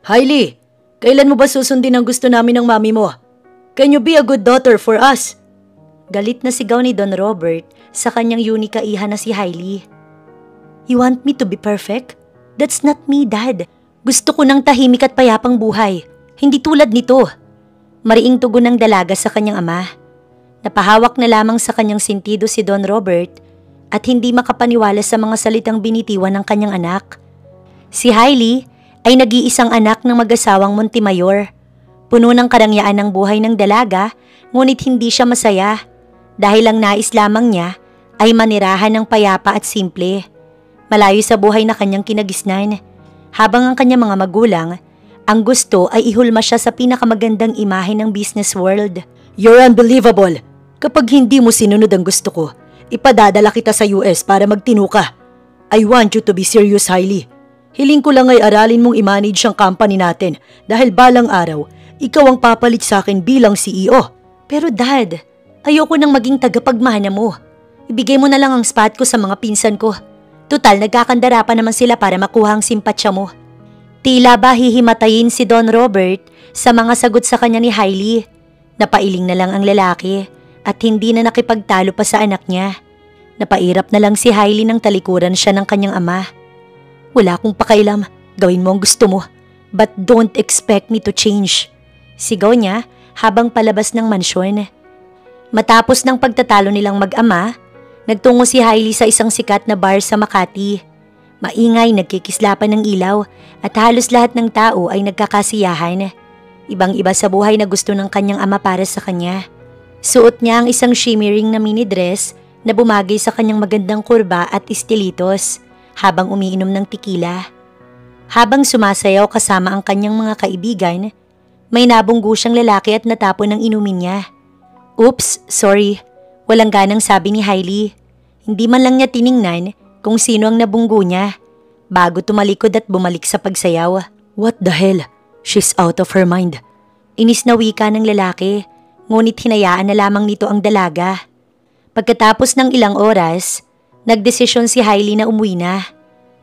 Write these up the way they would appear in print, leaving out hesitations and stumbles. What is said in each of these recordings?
Hailey, kailan mo ba susundin ang gusto namin ng mami mo? Can you be a good daughter for us? Galit na sigaw ni Don Robert sa kanyang unikaihan na si Hailey. You want me to be perfect? That's not me, Dad. Gusto ko ng tahimik at payapang buhay. Hindi tulad nito. Mariing tugon ng dalaga sa kanyang ama. Napahawak na lamang sa kanyang sentido si Don Robert at hindi makapaniwala sa mga salitang binitiwan ng kanyang anak. Si Hailey ay nag-iisang anak ng mag-asawang Montemayor. Puno ng karangyaan ng buhay ng dalaga, ngunit hindi siya masaya dahil ang nais lamang niya ay manirahan ng payapa at simple. Malayo sa buhay na kanyang kinagisnan, habang ang kanyang mga magulang, ang gusto ay ihulma siya sa pinakamagandang imahe ng business world. You're unbelievable! Kapag hindi mo sinunod ang gusto ko, ipadadala kita sa US para magtino ka. I want you to be serious, Hailey. Hiling ko lang ay aralin mong i-manage ang company natin dahil balang araw, ikaw ang papalit sa akin bilang CEO. Pero Dad, ayoko nang maging tagapagmana mo. Ibigay mo na lang ang spot ko sa mga pinsan ko. Tutal, nagkakandara pa naman sila para makuha ang simpatsya mo. Tila ba hihimatayin si Don Robert sa mga sagot sa kanya ni Hailey. Napailing na lang ang lalaki at hindi na nakipagtalo pa sa anak niya. Napairap na lang si Hailey nang talikuran siya ng kanyang ama. Wala akong pakailam, gawin mo ang gusto mo. But don't expect me to change. Sigaw niya habang palabas ng mansyon. Matapos ng pagtatalo nilang mag-ama, nagtungo si Hailey sa isang sikat na bar sa Makati. Maingay, nagkikislapan ng ilaw at halos lahat ng tao ay nagkakasiyahan. Ibang-iba sa buhay na gusto ng kanyang ama para sa kanya. Suot niya ang isang shimmering na mini dress na bumagay sa kanyang magandang kurba at estilitos habang umiinom ng tequila. Habang sumasayaw kasama ang kanyang mga kaibigan, may nabunggo siyang lalaki at natapon ng inumin niya. Oops, sorry. Walang ganang sabi ni Hailey. Hindi man lang niya tiningnan kung sino ang nabunggo niya bago tumalikod at bumalik sa pagsayaw. What the hell? She's out of her mind. Inis na wika ng lalaki, ngunit hinayaan na lamang nito ang dalaga. Pagkatapos ng ilang oras, nagdesisyon si Hailey na umuwi na.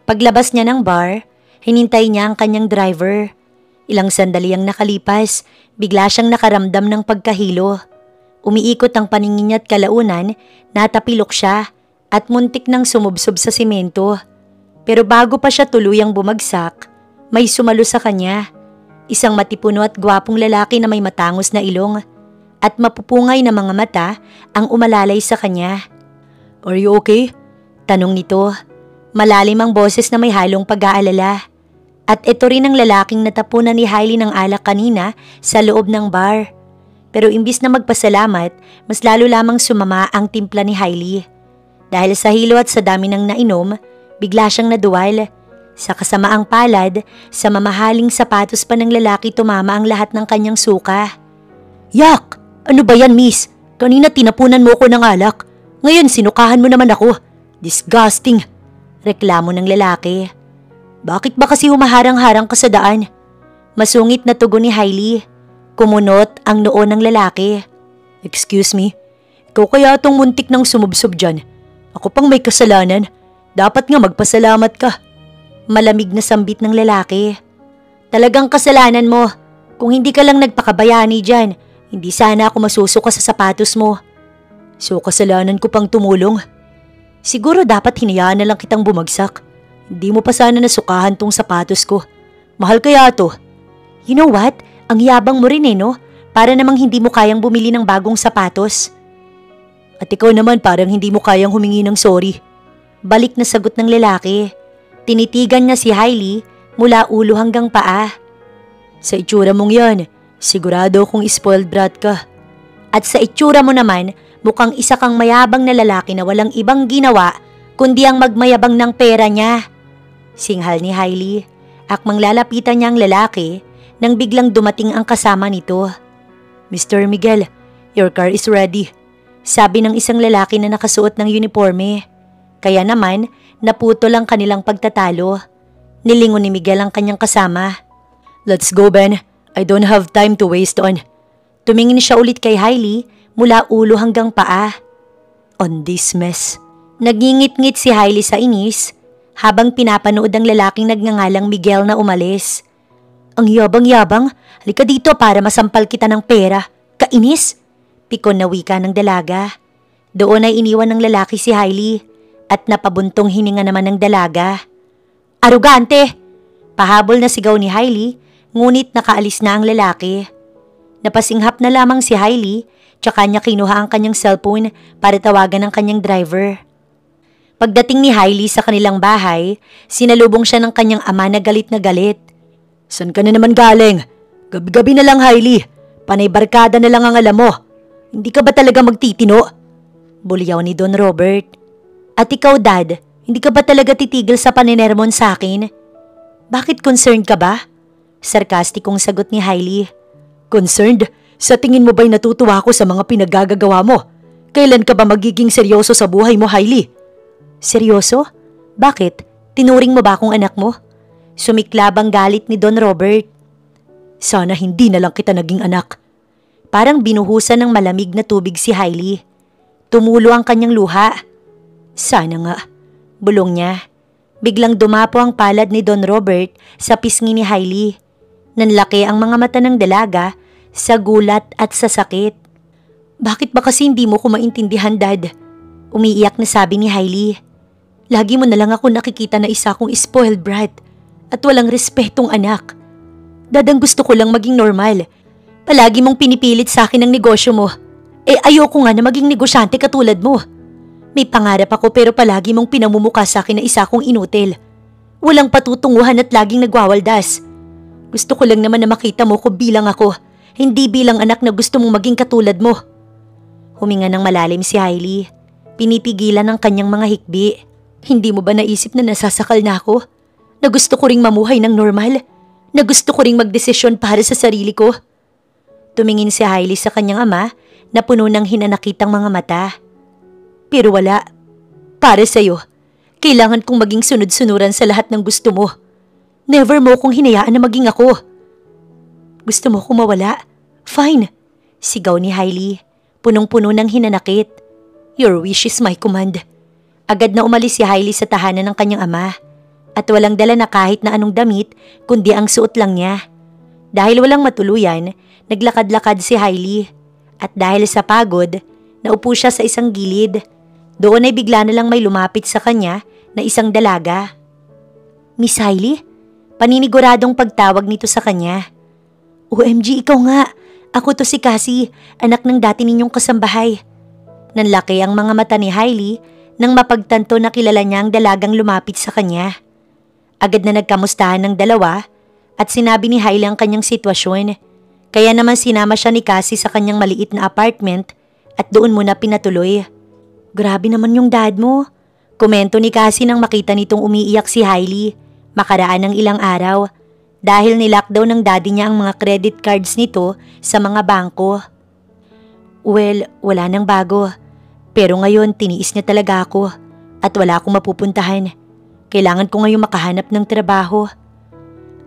Paglabas niya ng bar, hinintay niya ang kanyang driver. Ilang sandali ang nakalipas, bigla siyang nakaramdam ng pagkahilo. Umiikot ang paningin niya at kalaunan, natapilok siya at muntik nang sumubsob sa simento. Pero bago pa siya tuluyang bumagsak, may sumalo sa kanya. Isang matipuno at gwapong lalaki na may matangos na ilong at mapupungay na mga mata ang umalalay sa kanya. Are you okay? Tanong nito. Malalim ang boses na may halong pag-aalala. At ito rin ang lalaking natapunan ni Hailey ng alak kanina sa loob ng bar. Pero imbis na magpasalamat, mas lalo lamang sumama ang timpla ni Hailey. Dahil sa hilo at sa dami ng nainom, bigla siyang naduwal. Sa kasamaang palad, sa mamahaling sapatos pa ng lalaki tumama ang lahat ng kanyang suka. Yak! Ano ba yan, miss? Kanina tinapunan mo ko ng alak. Ngayon sinukahan mo naman ako. Disgusting! Reklamo ng lalaki. Bakit ba kasi humaharang-harang ka sa daan? Masungit na tugon ni Hailey. Kumunot ang noo ng lalaki. Excuse me, ikaw kaya tong muntik nang sumubsob dyan? Ako pang may kasalanan. Dapat nga magpasalamat ka. Malamig na sambit ng lalaki. Talagang kasalanan mo. Kung hindi ka lang nagpakabayani dyan, hindi sana ako masusuka sa sapatos mo. So kasalanan ko pang tumulong? Siguro dapat hinayaan na lang kitang bumagsak. Hindi mo pa sana nasukahan tong sapatos ko. Mahal kaya to. You know what? Ang yabang mo rin no? Para namang hindi mo kayang bumili ng bagong sapatos. At ikaw naman parang hindi mo kayang humingi ng sorry. Balik na sagot ng lalaki. Tinitigan niya si Hailey mula ulo hanggang paa. Sa itsura mong yan, sigurado kung spoiled brat ka. At sa itsura mo naman, mukhang isa kang mayabang na lalaki na walang ibang ginawa kundi ang magmayabang ng pera niya. Singhal ni Hailey. Akmang lalapitan niya ang lalaki nang biglang dumating ang kasama nito. Mr. Miguel, your car is ready. Sabi ng isang lalaki na nakasuot ng uniforme. Kaya naman, naputol ang kanilang pagtatalo. Nilingon ni Miguel ang kanyang kasama. Let's go, Ben. I don't have time to waste on. Tumingin siya ulit kay Hailey mula ulo hanggang paa. On this mess. Nagingit-ngit si Hailey sa inis habang pinapanood ang lalaking nagngangalang Miguel na umalis. Ang yabang-yabang, halika dito para masampal kita ng pera. Kainis? Pikon na wika ng dalaga. Doon ay iniwan ng lalaki si Hailey at napabuntong hininga naman ng dalaga. Arugante! Pahabol na sigaw ni Hailey, ngunit nakaalis na ang lalaki. Napasinghap na lamang si Hailey, tsaka niya kinuha ang kanyang cellphone para tawagan ang kanyang driver. Pagdating ni Hailey sa kanilang bahay, sinalubong siya ng kanyang ama na galit. San ka na naman galing? Gabi-gabi na lang, Hailey. Panay barkada na lang ang alam mo. Hindi ka ba talaga magtitino? Bulyaw ni Don Robert. At ikaw, Dad, hindi ka ba talaga titigil sa paninermon sa akin? Bakit concerned ka ba? Sarkastikong sagot ni Hailey. Concerned? Sa tingin mo ba'y natutuwa ako sa mga pinagagagawa mo? Kailan ka ba magiging seryoso sa buhay mo, Hailey? Seryoso? Bakit? Tinuring mo ba akong anak mo? Sumiklab ang galit ni Don Robert. Sana hindi na lang kita naging anak. Parang binuhusan ng malamig na tubig si Hailey. Tumulo ang kanyang luha. Sana nga. Bulong niya. Biglang dumapo ang palad ni Don Robert sa pisngi ni Hailey. Nanlaki ang mga mata ng dalaga sa gulat at sa sakit. Bakit ba kasi hindi mo ko maintindihan, Dad? Umiiyak na sabi ni Hailey. Lagi mo na lang ako nakikita na isa kong spoiled brat at walang respetong anak. Dad, ang gusto ko lang maging normal. Palagi mong pinipilit sa akin ang negosyo mo. Ayoko nga na maging negosyante katulad mo. May pangarap ako pero palagi mong pinamumuka sa akin na isa kong inutil. Walang patutunguhan at laging nagwawaldas. Gusto ko lang naman na makita mo ko bilang ako, hindi bilang anak na gusto mong maging katulad mo. Huminga ng malalim si Hailey. Pinipigilan ang kanyang mga hikbi. Hindi mo ba naisip na nasasakal na ako? Na gusto ko ring mamuhay ng normal? Na gusto ko ring magdesisyon para sa sarili ko? Tumingin si Hailey sa kanyang ama na puno ng hinanakitang mga mata. Pero wala. Para sa'yo, kailangan kong maging sunod-sunuran sa lahat ng gusto mo. Never mo kong hinayaan na maging ako. Gusto mo kong mawala? Fine. Sigaw ni Hailey, punong-puno ng hinanakit. Your wish is my command. Agad na umalis si Hailey sa tahanan ng kanyang ama at walang dala na kahit na anong damit kundi ang suot lang niya. Dahil walang matuluyan, naglakad-lakad si Hailey at dahil sa pagod, naupo siya sa isang gilid. Doon ay bigla na lang may lumapit sa kanya na isang dalaga. Miss Hailey? Paniniguradong pagtawag nito sa kanya. OMG, ikaw nga. Ako to si Cassie, anak ng dati ninyong kasambahay. Nanlaki ang mga mata ni Hailey nang mapagtanto na kilala niya ang dalagang lumapit sa kanya. Agad na nagkamustahan ng dalawa at sinabi ni Hailey ang kanyang sitwasyon. Kaya naman sinama siya ni Cassie sa kanyang maliit na apartment at doon muna pinatuloy. Grabe naman yung dad mo. Komento ni Cassie nang makita nitong umiiyak si Hailey makaraan ng ilang araw dahil nilockdown ng daddy niya ang mga credit cards nito sa mga bangko. Well, wala nang bago. Pero ngayon tiniis niya talaga ako at wala akong mapupuntahan. Kailangan ko ngayon makahanap ng trabaho.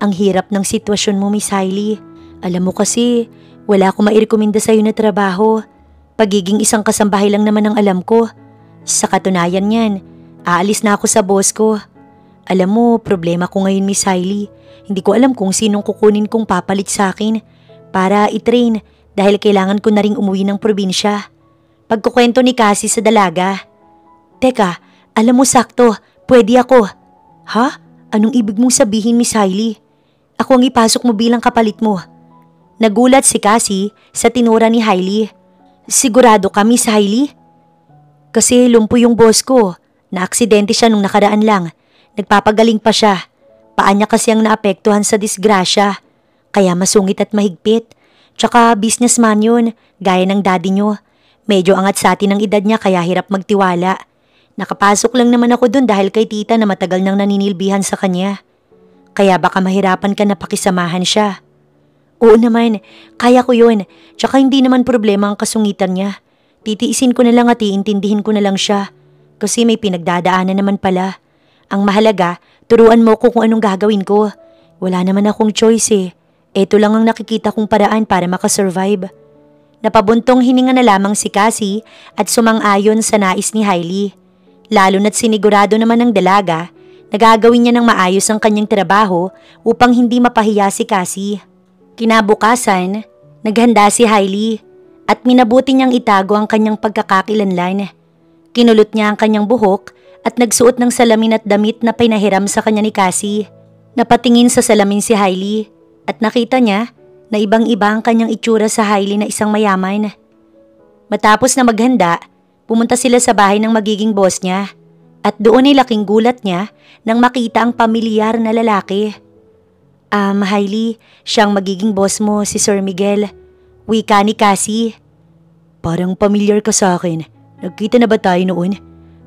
Ang hirap ng sitwasyon mo, Miss Hailey. Alam mo kasi, wala akong mairekomenda sa'yo na trabaho. Pagiging isang kasambahay lang naman ang alam ko. Sa katunayan yan, aalis na ako sa boss ko. Alam mo, problema ko ngayon, Miss Hailey. Hindi ko alam kung sinong kukunin kong papalit sa akin para i-train dahil kailangan ko na ring umuwi ng probinsya. Pagkukwento ni Cassie sa dalaga. Teka, alam mo sakto, pwede ako. Ha? Anong ibig mong sabihin, Miss Hailey? Ako ang ipasok mo bilang kapalit mo. Nagulat si Cassie sa tinura ni Hailey. Sigurado ka, Miss Hailey? Kasi lumpo yung boss ko. Na-aksidente siya nung nakaraan lang. Nagpapagaling pa siya. Paa niya kasi ang naapektuhan sa disgrasya. Kaya masungit at mahigpit. Tsaka businessman yun, gaya ng daddy nyo. Medyo angat sa atin ang edad niya kaya hirap magtiwala. Nakapasok lang naman ako dun dahil kay tita na matagal nang naninilbihan sa kanya. Kaya baka mahirapan ka na pakisamahan siya. Oo naman, kaya ko yun. Tsaka hindi naman problema ang kasungitan niya. Titiisin ko na lang at iintindihin ko na lang siya. Kasi may pinagdadaanan naman pala. Ang mahalaga, turuan mo ko kung anong gagawin ko. Wala naman akong choice eh. Ito lang ang nakikita kong paraan para makasurvive. Napabuntong hininga na lamang si Cassie at sumang-ayon sa nais ni Hailey. Lalo na't sinigurado naman ng dalaga Nagagawin niya ng maayos ang kanyang trabaho upang hindi mapahiya si Cassie. Kinabukasan, naghanda si Hailey at minabuti niyang itago ang kanyang pagkakakilanlan. Kinulot niya ang kanyang buhok at nagsuot ng salamin at damit na pinahiram sa kanya ni Cassie. Napatingin sa salamin si Hailey at nakita niya na ibang-iba ang kanyang itsura sa Hailey na isang mayaman. Matapos na maghanda, pumunta sila sa bahay ng magiging boss niya at doon ay laking gulat niya nang makita ang pamilyar na lalaki. Hailey, siyang magiging boss mo, si Sir Miguel. Wika ni Cassie. Parang pamilyar ka sa akin. Nagkita na ba tayo noon?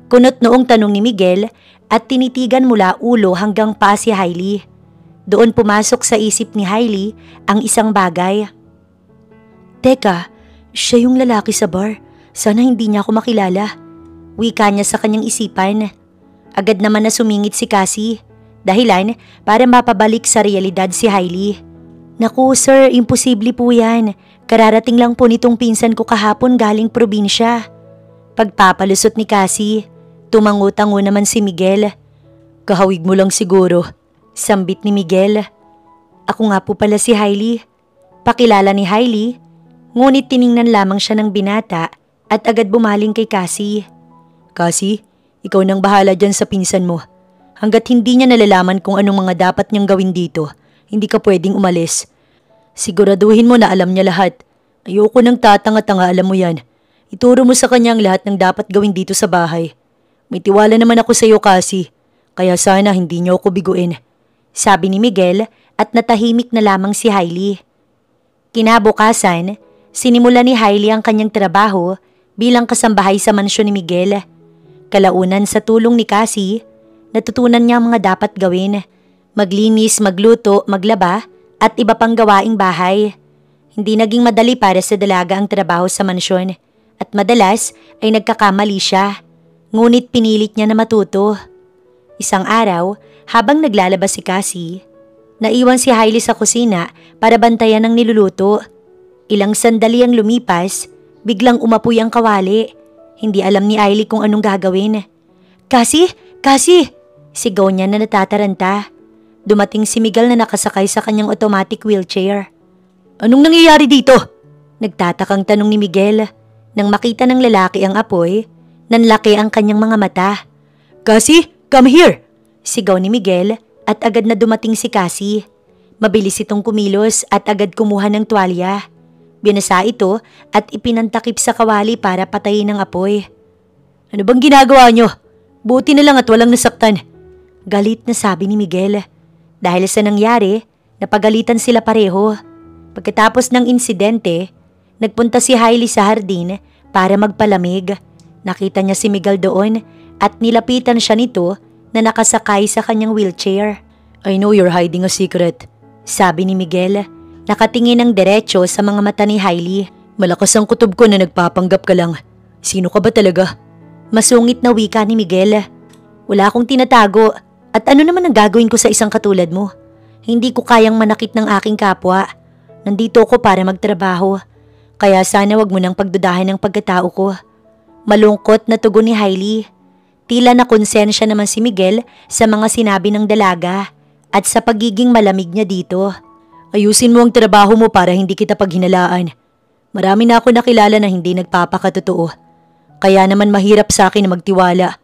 Kunot noong tanong ni Miguel at tinitigan mula ulo hanggang paa si Hailey. Doon pumasok sa isip ni Hailey ang isang bagay. Teka, siya yung lalaki sa bar. Sana hindi niya ako makilala. Wika niya sa kanyang isipan. Agad naman na sumingit si Cassie. Dahilan para mapabalik sa realidad si Hailey. Naku sir, imposible po yan. Kararating lang po nitong pinsan ko kahapon galing probinsya. Pagpapalusot ni Cassie, tumango-tango naman si Miguel. Kahawig mo lang siguro, sambit ni Miguel. Ako nga po pala si Hailey. Pakilala ni Hailey, ngunit tiningnan lamang siya ng binata at agad bumaling kay Cassie. Cassie, ikaw nang bahala dyan sa pinsan mo. Hanggat hindi niya nalalaman kung anong mga dapat niyang gawin dito, hindi ka pwedeng umalis. Siguraduhin mo na alam niya lahat. Ayoko nang tatanga-tanga, alam mo yan. Ituro mo sa kanya ang lahat ng dapat gawin dito sa bahay. May tiwala naman ako sa iyo, Cassie. Kaya sana hindi niyo ako biguin. Sabi ni Miguel at natahimik na lamang si Hailey. Kinabukasan, sinimula ni Hailey ang kanyang trabaho bilang kasambahay sa mansyon ni Miguel. Kalaunan sa tulong ni Cassie, natutunan niya ang mga dapat gawin. Maglinis, magluto, maglaba at iba pang gawaing bahay. Hindi naging madali para sa dalaga ang trabaho sa mansyon at madalas ay nagkakamali siya. Ngunit pinilit niya na matuto. Isang araw, habang naglalaba si Cassie, naiwan si Hailey sa kusina para bantayan ang niluluto. Ilang sandali ang lumipas, biglang umapoy ang kawali. Hindi alam ni Hailey kung anong gagawin. Cassie! Cassie! Sigaw niya na natataranta. Dumating si Miguel na nakasakay sa kanyang automatic wheelchair. Anong nangyayari dito? Nagtatakang tanong ni Miguel. Nang makita ng lalaki ang apoy, nanlaki ang kanyang mga mata. Cassie, come here! Sigaw ni Miguel at agad na dumating si Cassie. Mabilis itong kumilos at agad kumuha ng tuwalya. Binasa ito at ipinantakip sa kawali para patayin ang apoy. Ano bang ginagawa niyo? Buti na lang at walang nasaktan. Galit na sabi ni Miguel. Dahil sa nangyari, napagalitan sila pareho. Pagkatapos ng insidente, nagpunta si Hailey sa hardin para magpalamig. Nakita niya si Miguel doon at nilapitan siya nito na nakasakay sa kanyang wheelchair. I know you're hiding a secret, sabi ni Miguel. Nakatingin ng diretso sa mga mata ni Hailey. Malakas ang kutob ko na nagpapanggap ka lang. Sino ka ba talaga? Masungit na wika ni Miguel. Wala akong tinatago. At ano naman ang gagawin ko sa isang katulad mo? Hindi ko kayang manakit ng aking kapwa. Nandito ako para magtrabaho. Kaya sana wag mo nang pagdudahin ng pagkatao ko. Malungkot na tugon ni Hailey. Tila na konsensya naman si Miguel sa mga sinabi ng dalaga at sa pagiging malamig niya dito. Ayusin mo ang trabaho mo para hindi kita paghinalaan. Marami na ako nakilala na hindi nagpapakatotoo. Kaya naman mahirap sa akin na magtiwala.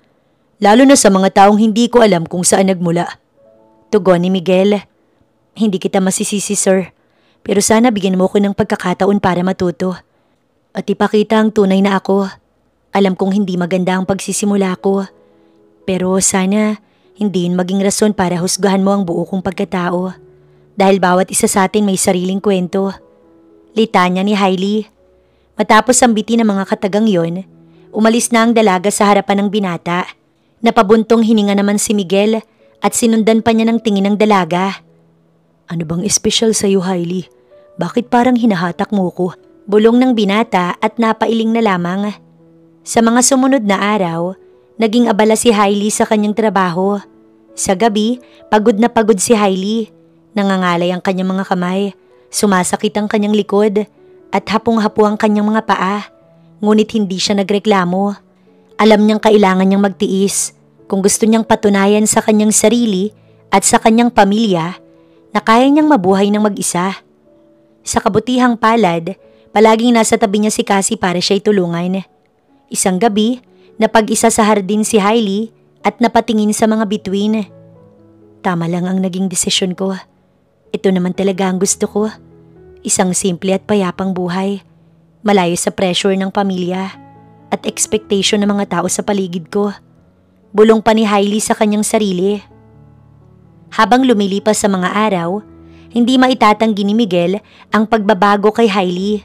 Lalo na sa mga taong hindi ko alam kung saan nagmula. Tugon ni Miguel. Hindi kita masisisi, sir. Pero sana bigyan mo ko ng pagkakataon para matuto. At ipakita ang tunay na ako. Alam kong hindi maganda ang pagsisimula ko. Pero sana hindi yun maging rason para husgahan mo ang buo kong pagkatao. Dahil bawat isa sa atin may sariling kwento. Litanya ni Hailey. Matapos ambitin ang mga katagang yon, umalis na ang dalaga sa harapan ng binata. Napabuntong hininga naman si Miguel at sinundan pa niya ng tingin ng dalaga. Ano bang espesyal sa iyo, Hailey? Bakit parang hinahatak mo ko? Bulong ng binata at napailing na lamang. Sa mga sumunod na araw, naging abala si Hailey sa kanyang trabaho. Sa gabi, pagod na pagod si Hailey. Nangangalay ang kanyang mga kamay, sumasakit ang kanyang likod, at hapong-hapo ang kanyang mga paa. Ngunit hindi siya nagreklamo. Alam niyang kailangan niyang magtiis. Kung gusto niyang patunayan sa kanyang sarili at sa kanyang pamilya na kaya niyang mabuhay ng mag-isa. Sa kabutihang palad, palaging nasa tabi niya si Cassie para siya'y tulungan. Isang gabi, napag-isa sa hardin si Hailey at napatingin sa mga bituin. Tama lang ang naging desisyon ko. Ito naman talaga ang gusto ko. Isang simple at payapang buhay. Malayo sa pressure ng pamilya at expectation ng mga tao sa paligid ko. Bulong pa ni Hailey sa kanyang sarili. Habang lumilipas sa mga araw, hindi maitatanggi ni Miguel ang pagbabago kay Hailey.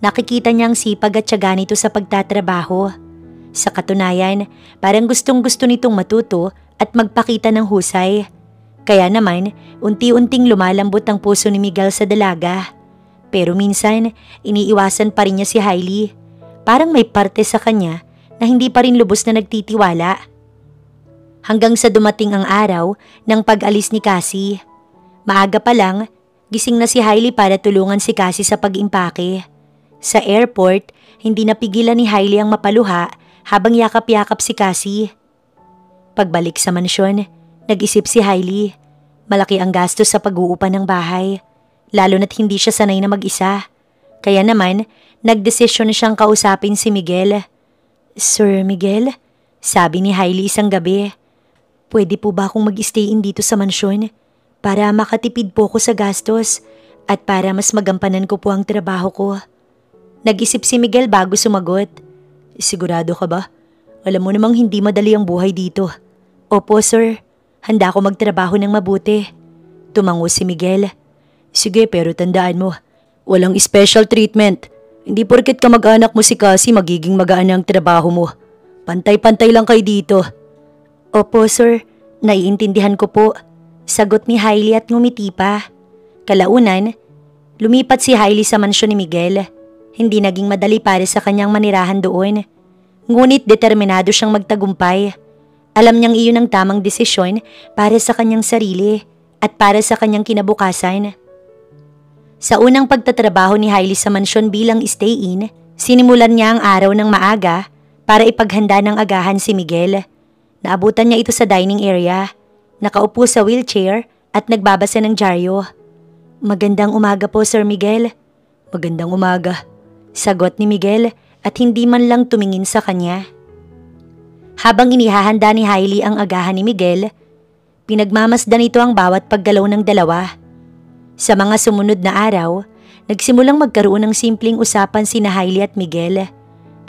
Nakikita niya ang sipag at tiyaga nito sa pagtatrabaho. Sa katunayan, parang gustong-gusto nitong matuto at magpakita ng husay. Kaya naman, unti-unting lumalambot ang puso ni Miguel sa dalaga. Pero minsan, iniiwasan pa rin niya si Hailey. Parang may parte sa kanya na hindi pa rin lubos na nagtitiwala. Hanggang sa dumating ang araw ng pag-alis ni Cassie. Maaga pa lang, gising na si Hailey para tulungan si Cassie sa pag-impake. Sa airport, hindi napigilan ni Hailey ang mapaluha habang yakap-yakap si Cassie. Pagbalik sa mansyon, nag-isip si Hailey. Malaki ang gastos sa pag-uupa ng bahay, lalo na't hindi siya sanay na mag-isa. Kaya naman, nagdesisyon siyang kausapin si Miguel. "Sir Miguel," sabi ni Hailey isang gabi, "pwede po ba akong mag-stay-in dito sa mansyon para makatipid po ko sa gastos at para mas magampanan ko po ang trabaho ko?" Nag-isip si Miguel bago sumagot. "Sigurado ka ba? Alam mo namang hindi madali ang buhay dito." "Opo sir, handa ako magtrabaho ng mabuti." Tumango si Miguel. "Sige, pero tandaan mo, walang special treatment. Hindi porket kamag-anak mo si Cassie magiging magaan ang trabaho mo. Pantay-pantay lang kayo dito." "Opo sir, naiintindihan ko po," sagot ni Hailey at ngumiti pa. Kalaunan, lumipat si Hailey sa mansyon ni Miguel. Hindi naging madali para sa kanyang manirahan doon. Ngunit determinado siyang magtagumpay. Alam niyang iyon ang tamang desisyon para sa kanyang sarili at para sa kanyang kinabukasan. Sa unang pagtatrabaho ni Hailey sa mansyon bilang stay-in, sinimulan niya ang araw ng maaga para ipaghanda ng agahan si Miguel. Naabutan niya ito sa dining area. Nakaupo sa wheelchair at nagbabasa ng dyaryo. "Magandang umaga po, Sir Miguel." "Magandang umaga," sagot ni Miguel at hindi man lang tumingin sa kanya. Habang inihahanda ni Hailey ang agahan ni Miguel, pinagmamasdan nito ang bawat paggalaw ng dalawa. Sa mga sumunod na araw, nagsimulang magkaroon ng simpleng usapan sina Hailey at Miguel.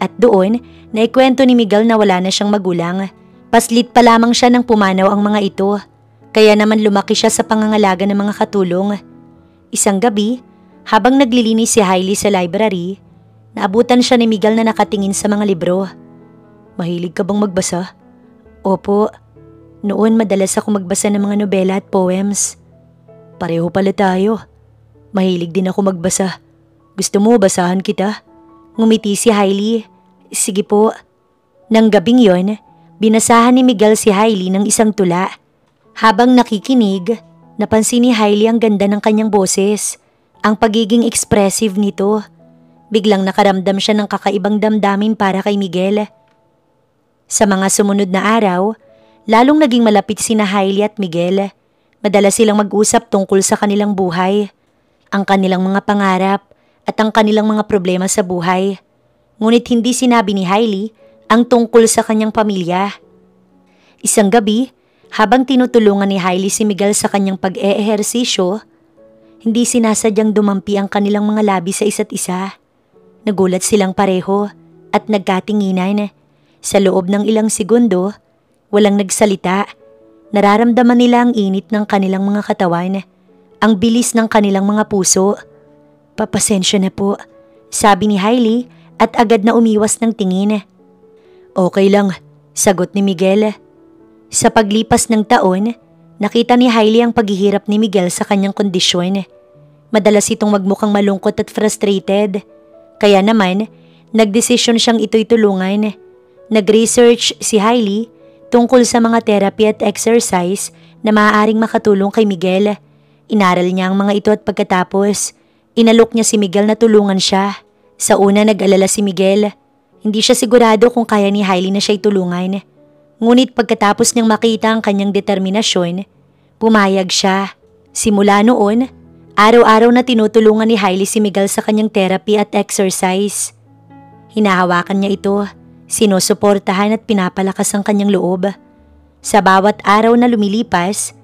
At doon, naikwento ni Miguel na wala na siyang magulang. Paslit pa lamang siya nang pumanaw ang mga ito, kaya naman lumaki siya sa pangangalaga ng mga katulong. Isang gabi, habang naglilinis si Hailey sa library, naabutan siya ni Miguel na nakatingin sa mga libro. "Mahilig ka bang magbasa?" "Opo. Noon madalas ako magbasa ng mga nobela at poems." "Pareho pala tayo. Mahilig din ako magbasa. Gusto mo basahan kita?" Ngumiti si Hailey. "Sige po." Nang gabing yon, binasahan ni Miguel si Hailey ng isang tula. Habang nakikinig, napansin ni Hailey ang ganda ng kanyang boses, ang pagiging expressive nito. Biglang nakaramdam siya ng kakaibang damdamin para kay Miguel. Sa mga sumunod na araw, lalong naging malapit sina Hailey at Miguel. Madalas silang mag-usap tungkol sa kanilang buhay, ang kanilang mga pangarap at ang kanilang mga problema sa buhay. Ngunit hindi sinabi ni Hailey ang tungkol sa kanyang pamilya. Isang gabi, habang tinutulungan ni Hailey si Miguel sa kanyang pag-eehersisyo, hindi sinasadyang dumampi ang kanilang mga labi sa isa't isa. Nagulat silang pareho at nagkatinginan. Sa loob ng ilang segundo, walang nagsalita. Nararamdaman nila ang init ng kanilang mga katawan, ang bilis ng kanilang mga puso. "Papasensya na po," sabi ni Hailey at agad na umiwas ng tingin. "Okay lang," sagot ni Miguel. Sa paglipas ng taon, nakita ni Hailey ang paghihirap ni Miguel sa kanyang kondisyon. Madalas itong magmukhang malungkot at frustrated. Kaya naman, nagdesisyon siyang ito'y tulungan. Nag-research si Hailey tungkol sa mga therapy at exercise na maaaring makatulong kay Miguel. Inaral niya ang mga ito at pagkatapos, inalok niya si Miguel na tulungan siya. Sa una nag-alala si Miguel. Hindi siya sigurado kung kaya ni Hailey na siya'y tulungan. Ngunit pagkatapos niyang makita ang kanyang determinasyon, pumayag siya. Simula noon, araw-araw na tinutulungan ni Hailey si Miguel sa kanyang therapy at exercise. Hinahawakan niya ito, sinusuportahan at pinapalakas ang kanyang loob. Sa bawat araw na lumilipas,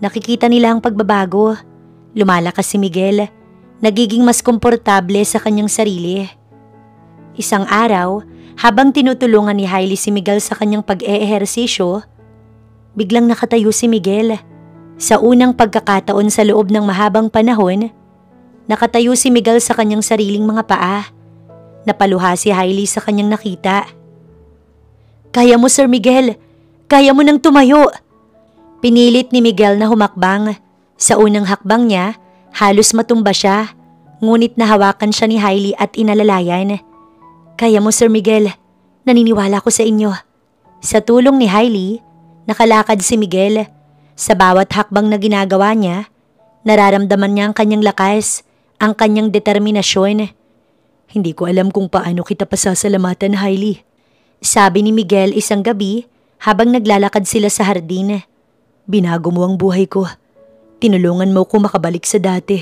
nakikita nila ang pagbabago. Lumalakas si Miguel, nagiging mas komportable sa kanyang sarili. Isang araw, habang tinutulungan ni Hailey si Miguel sa kanyang pag-eehersisyo, biglang nakatayo si Miguel. Sa unang pagkakataon sa loob ng mahabang panahon, nakatayo si Miguel sa kanyang sariling mga paa. Napaluha si Hailey sa kanyang nakita. "Kaya mo, Sir Miguel! Kaya mo nang tumayo!" Pinilit ni Miguel na humakbang. Sa unang hakbang niya, halos matumba siya, ngunit nahawakan siya ni Hailey at inalalayan. "Kaya mo, Sir Miguel. Naniniwala ko sa inyo." Sa tulong ni Hailey, nakalakad si Miguel. Sa bawat hakbang na ginagawa niya, nararamdaman niya ang kanyang lakas, ang kanyang determinasyon. "Hindi ko alam kung paano kita pasasalamatan, Hailey," sabi ni Miguel isang gabi habang naglalakad sila sa hardin. "Binago mo ang buhay ko. Tinulungan mo ko makabalik sa dati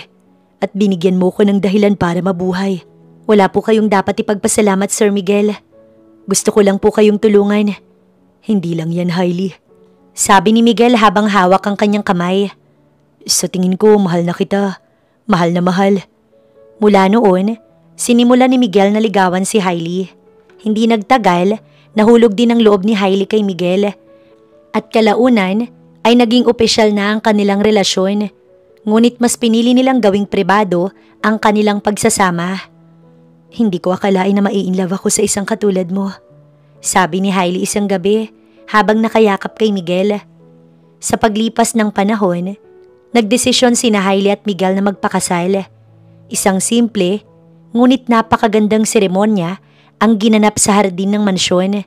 at binigyan mo ko ng dahilan para mabuhay. Wala po kayong dapat ipagpasalamat, Sir Miguel. Gusto ko lang po kayong tulungan." "Hindi lang yan, Hailey," sabi ni Miguel habang hawak ang kanyang kamay. "Sa tingin ko, mahal na kita. Mahal na mahal." Mula noon, sinimula ni Miguel na ligawan si Hailey. Hindi nagtagal, nahulog din ang loob ni Hailey kay Miguel. At kalaunan ay naging opisyal na ang kanilang relasyon. Ngunit mas pinili nilang gawing pribado ang kanilang pagsasama. "Hindi ko akalain na mai-inlove ako sa isang katulad mo," sabi ni Hailey isang gabi habang nakayakap kay Miguel. Sa paglipas ng panahon, nagdesisyon sina Hailey at Miguel na magpakasal. Isang simple, ngunit napakagandang seremonya ang ginanap sa hardin ng mansyon.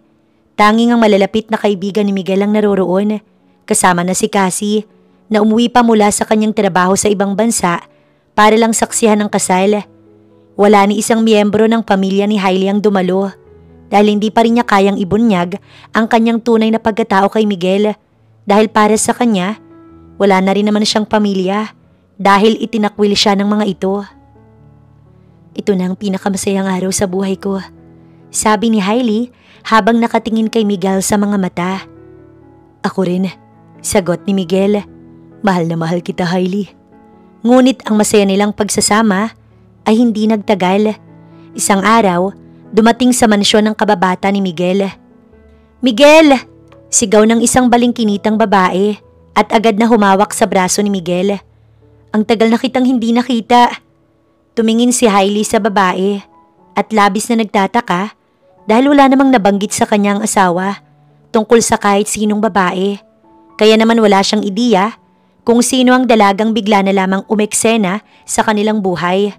Tanging ang malalapit na kaibigan ni Miguel ang naroroon, kasama na si Cassie, na umuwi pa mula sa kanyang trabaho sa ibang bansa para lang saksihan ang kasal. Wala ni isang miyembro ng pamilya ni Hailey ang dumalo dahil hindi pa rin niya kayang ibunyag ang kanyang tunay na pagkatao kay Miguel dahil para sa kanya, wala na rin naman siyang pamilya dahil itinakwil siya ng mga ito. "Ito na ang pinakamasayang araw sa buhay ko," sabi ni Hailey habang nakatingin kay Miguel sa mga mata. "Ako rin," sagot ni Miguel. "Mahal na mahal kita, Hailey." Ngunit ang masaya nilang pagsasama ay hindi nagtagal. Isang araw, dumating sa mansyon ng kababata ni Miguel. "Miguel!" sigaw ng isang balingkinitang babae at agad na humawak sa braso ni Miguel. "Ang tagal na kitang hindi nakita." Tumingin si Hailey sa babae at labis na nagtataka dahil wala namang nabanggit sa kanyang asawa tungkol sa kahit sinong babae. Kaya naman wala siyang ideya kung sino ang dalagang bigla na lamang umeksena sa kanilang buhay.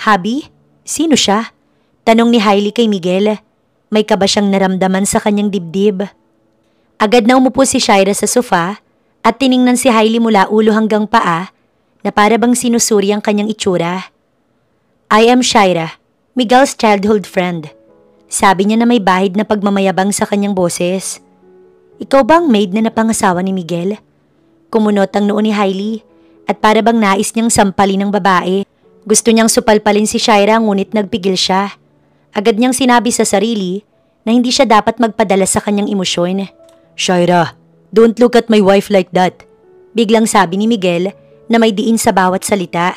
"Habi? Sino siya?" tanong ni Hailey kay Miguel. May kaba siyang naramdaman sa kanyang dibdib. Agad na umupo si Shaira sa sofa at tiningnan si Hailey mula ulo hanggang paa na para bang sinusuri ang kanyang itsura. "I am Shaira, Miguel's childhood friend," sabi niya na may bahid na pagmamayabang sa kanyang boses. "Ikaw bang maid na napangasawa ni Miguel?" Kumunot ang noo ni Hailey at para bang nais niyang sampalin ng babae. Gusto niyang supalpalin si Shaira ngunit nagpigil siya. Agad niyang sinabi sa sarili na hindi siya dapat magpadala sa kanyang emosyon. "Shaira, don't look at my wife like that," biglang sabi ni Miguel na may diin sa bawat salita.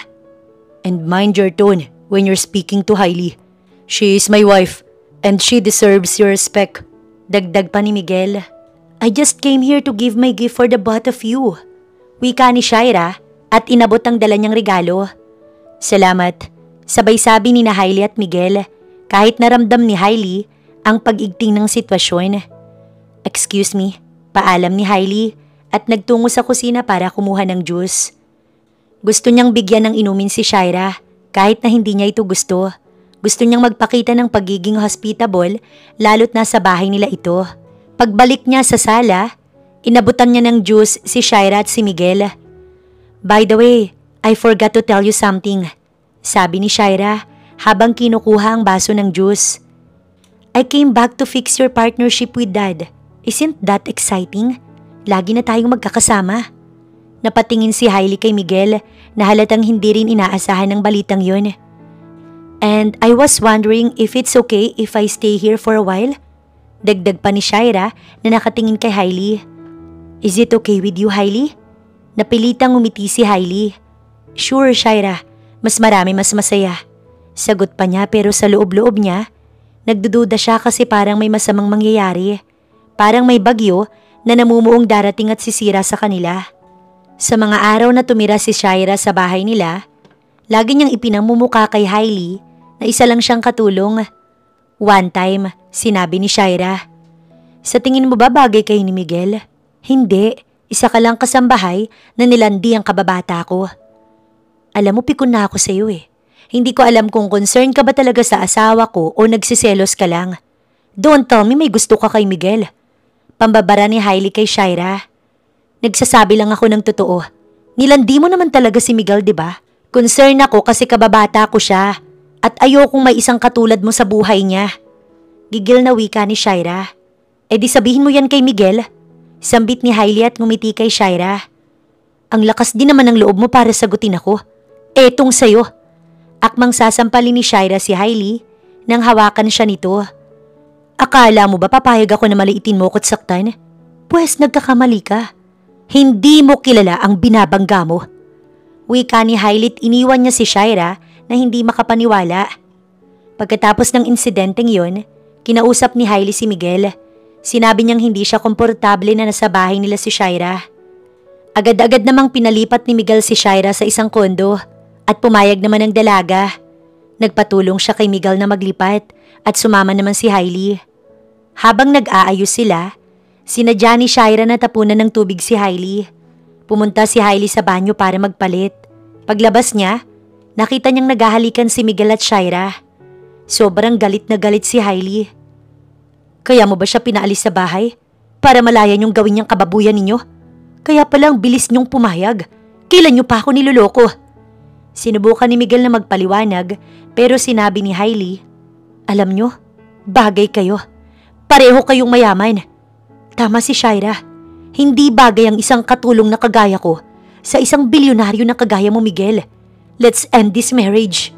"And mind your tone when you're speaking to Hailey. She is my wife and she deserves your respect," dagdag pa ni Miguel. "I just came here to give my gift for the both of you," wika ni Shaira at inabot ang dala niyang regalo. "Salamat," sabay sabi ni na Hailey at Miguel kahit naramdam ni Hailey ang pag-igting ng sitwasyon. "Excuse me," paalam ni Hailey at nagtungo sa kusina para kumuha ng juice. Gusto niyang bigyan ng inumin si Shaira kahit na hindi niya ito gusto. Gusto niyang magpakita ng pagiging hospitable lalo't nasa bahay nila ito. Pagbalik niya sa sala, inabutan niya ng juice si Shaira at si Miguel. "By the way, I forgot to tell you something," sabi ni Shaira habang kinukuha ang baso ng juice. "I came back to fix your partnership with Dad Isn't that exciting? Lagi na tayong magkakasama. Napatingin si Hailey kay Miguel na halatang hindi rin inaasahan ng balitang yun. And I was wondering if it's okay if I stay here for a while? Dagdag pa ni Shaira na nakatingin kay Hailey. Is it okay with you, Hailey? Napilitang umiti si Hailey. Sure, Shaira. Mas marami mas masaya. Sagot pa niya pero sa loob-loob niya, nagdududa siya kasi parang may masamang mangyayari. Parang may bagyo na namumuong darating at sisira sa kanila. Sa mga araw na tumira si Shaira sa bahay nila, lagi niyang ipinamumuka kay Hailey na isa lang siyang katulong. One time, sinabi ni Shaira, "Sa tingin mo ba bagay kayo ni Miguel?" "Hindi, isa ka lang kasambahay na nilandi ang kababata ko." "Alam mo, pikon na ako sa iyo eh. Hindi ko alam kung concern ka ba talaga sa asawa ko o nagsiselos ka lang. Don't tell me may gusto ka kay Miguel." Pambabara ni Hailey kay Shaira. "Nagsasabi lang ako ng totoo. Nilandi mo naman talaga si Miguel, di ba? Concern ako kasi kababata ko siya at ayokong may isang katulad mo sa buhay niya." Gigil na wika ni Shaira. "Eh di sabihin mo yan kay Miguel." Sambit ni Hailey at ngumiti kay Shaira. "Ang lakas din naman ng loob mo para sagutin ako. Etong sayo." Akmang sasampalin ni Shaira si Hailey nang hawakan siya nito. "Akala mo ba papayag ako na maliitin mo ko't saktan? Pwes nagkakamali ka. Hindi mo kilala ang binabangga mo." Wika ni Hailey at iniwan niya si Shaira na hindi makapaniwala. Pagkatapos ng insidenteng yon, kinausap ni Hailey si Miguel. Sinabi niyang hindi siya komportable na nasa bahay nila si Shaira. Agad-agad namang pinalipat ni Miguel si Shaira sa isang kondo at pumayag naman ang dalaga. Nagpatulong siya kay Miguel na maglipat at sumama naman si Hailey. Habang nag-aayos sila, sinadya ni Shaira na tapunan ng tubig si Hailey. Pumunta si Hailey sa banyo para magpalit. Paglabas niya, nakita niyang naghahalikan si Miguel at Shaira. Sobrang galit na galit si Hailey. "Kaya mo ba siya pinaalis sa bahay? Para malaya niyong gawin niyang kababuyan ninyo? Kaya palang bilis niyong pumayag. Kailan niyo pa ako niloloko?" Sinubukan ni Miguel na magpaliwanag pero sinabi ni Hailey, "Alam niyo, bagay kayo. Pareho kayong mayaman." Tama si Shaira. Hindi bagay ang isang katulong na kagaya ko sa isang bilyonaryo na kagaya mo, Miguel. Let's end this marriage.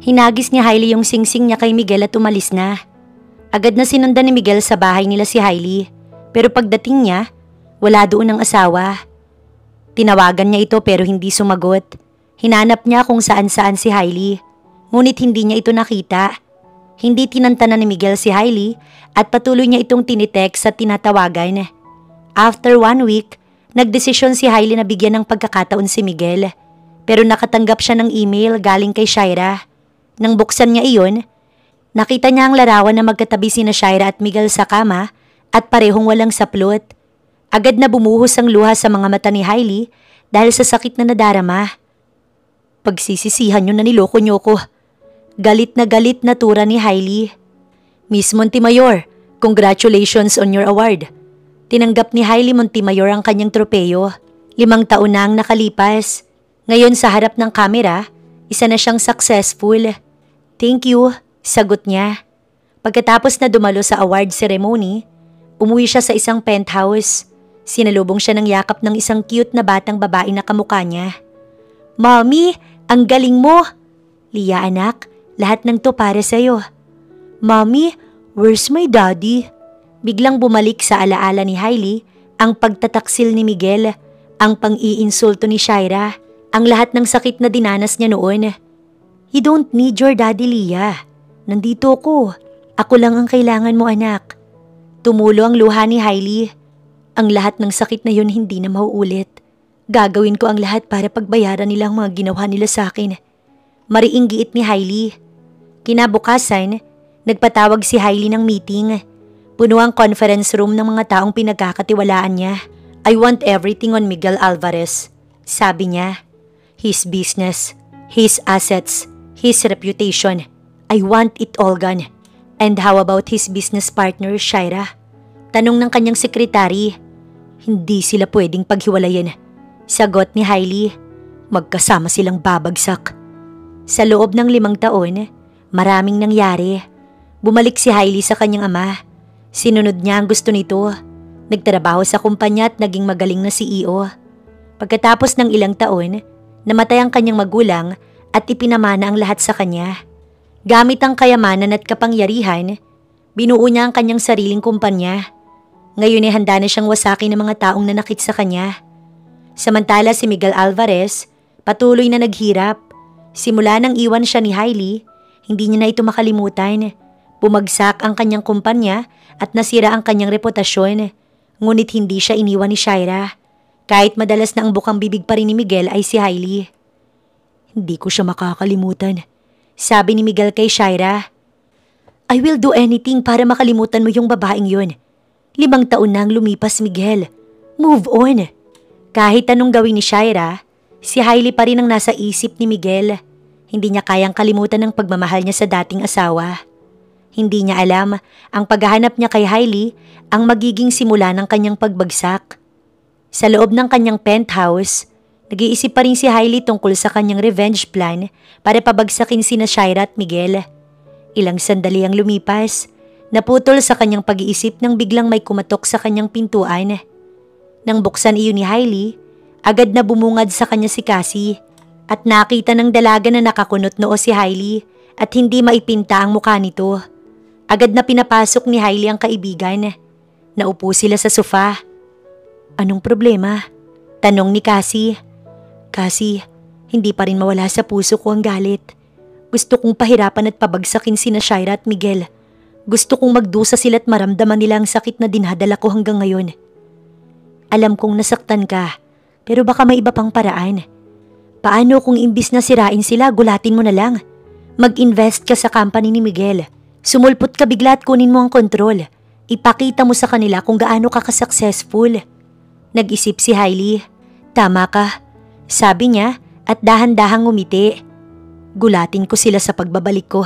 Hinagis ni Hailey yung singsing niya kay Miguel at umalis na. Agad na sinundan ni Miguel sa bahay nila si Hailey. Pero pagdating niya, wala doon ang asawa. Tinawagan niya ito pero hindi sumagot. Hinanap niya kung saan-saan si Hailey. Ngunit hindi niya ito nakita. Hindi tinantanan ni Miguel si Hailey at patuloy niya itong tinitext at tinatawagan. After 1 week, nagdesisyon si Hailey na bigyan ng pagkakataon si Miguel. Pero nakatanggap siya ng email galing kay Shaira. Nang buksan niya iyon, nakita niya ang larawan na magkatabi sina Shaira at Miguel sa kama at parehong walang saplot. Agad na bumuhos ang luha sa mga mata ni Hailey dahil sa sakit na nadarama. "Pagsisisihan niyo na niloko niyo ko." Galit na tura ni Hailey. "Miss Montemayor, congratulations on your award." Tinanggap ni Hailey Montemayor ang kanyang tropeyo. 5 taon na ang nakalipas. Ngayon sa harap ng kamera, isa na siyang successful. "Thank you," sagot niya. Pagkatapos na dumalo sa award ceremony, umuwi siya sa isang penthouse. Sinalubong siya ng yakap ng isang cute na batang babae na kamukha niya. "Mommy, ang galing mo!" "Lia anak, lahat ng to para sa'yo." "Mommy, where's my daddy?" Biglang bumalik sa alaala ni Hailey ang pagtataksil ni Miguel, ang pang-iinsulto ni Shaira, ang lahat ng sakit na dinanas niya noon. "You don't need your daddy, Lia. Nandito ko. Ako lang ang kailangan mo, anak." Tumulo ang luha ni Hailey. Ang lahat ng sakit na yun hindi na mauulit. Gagawin ko ang lahat para pagbayaran nila ang mga ginawa nila sa akin. Mariing giit ni Hailey. Kinabukasan, nagpatawag si Hailey ng meeting. Puno ang conference room ng mga taong pinagkakatiwalaan niya. "I want everything on Miguel Alvarez," sabi niya. "His business, his assets, his reputation. I want it all gone. And how about his business partner, Shaira?" Tanong ng kanyang sekretary. "Hindi sila pwedeng paghiwalayin," sagot ni Hailey. "Magkasama silang babagsak." Sa loob ng 5 taon, maraming nangyari. Bumalik si Hailey sa kanyang ama. Sinunod niya ang gusto nito. Nagtrabaho sa kumpanya at naging magaling na CEO. Pagkatapos ng ilang taon, namatay ang kanyang magulang at ipinamana ang lahat sa kanya. Gamit ang kayamanan at kapangyarihan, binuo niya ang kanyang sariling kumpanya. Ngayon ay handa na siyang wasakin ng mga taong nanakit sa kanya. Samantala si Miguel Alvarez, patuloy na naghirap. Simula nang iwan siya ni Hailey, hindi niya na ito makalimutan. Bumagsak ang kanyang kumpanya at nasira ang kanyang reputasyon. Ngunit hindi siya iniwan ni Shaira. Kahit madalas na ang bukang bibig pa rin ni Miguel ay si Hailey. Hindi ko siya makakalimutan, sabi ni Miguel kay Shaira. I will do anything para makalimutan mo yung babaeng yun. 5 taon na ang lumipas, Miguel. Move on. Kahit anong gawin ni Shaira, si Hailey pa rin ang nasa isip ni Miguel. Hindi niya kayang kalimutan ang pagmamahal niya sa dating asawa. Hindi niya alam ang paghahanap niya kay Hailey ang magiging simula ng kanyang pagbagsak. Sa loob ng kanyang penthouse, nag-iisip pa rin si Hailey tungkol sa kanyang revenge plan para pabagsakin sina Shaira at Miguel. Ilang sandali ang lumipas, naputol sa kanyang pag-iisip nang biglang may kumatok sa kanyang pintuan. Nang buksan iyon ni Hailey, agad na bumungad sa kanya si Cassie at nakita ng dalaga na nakakunot noo si Hailey at hindi maipinta ang mukha nito. Agad na pinapasok ni Hailey ang kaibigan. Naupo sila sa sofa. Anong problema? Tanong ni Cassie. Cassie, hindi pa rin mawala sa puso ko ang galit. Gusto kong pahirapan at pabagsakin sina Shaira at Miguel. Gusto kong magdusa sila at maramdaman nila ang sakit na dinadala ko hanggang ngayon. Alam kong nasaktan ka, pero baka may iba pang paraan. Paano kung imbis na sirain sila, gulatin mo na lang? Mag-invest ka sa company ni Miguel. Sumulpot ka bigla at kunin mo ang kontrol. Ipakita mo sa kanila kung gaano ka ka-successful. Nag-isip si Hailey. Tama ka, sabi niya at dahan-dahang ngumiti. Gulatin ko sila sa pagbabalik ko.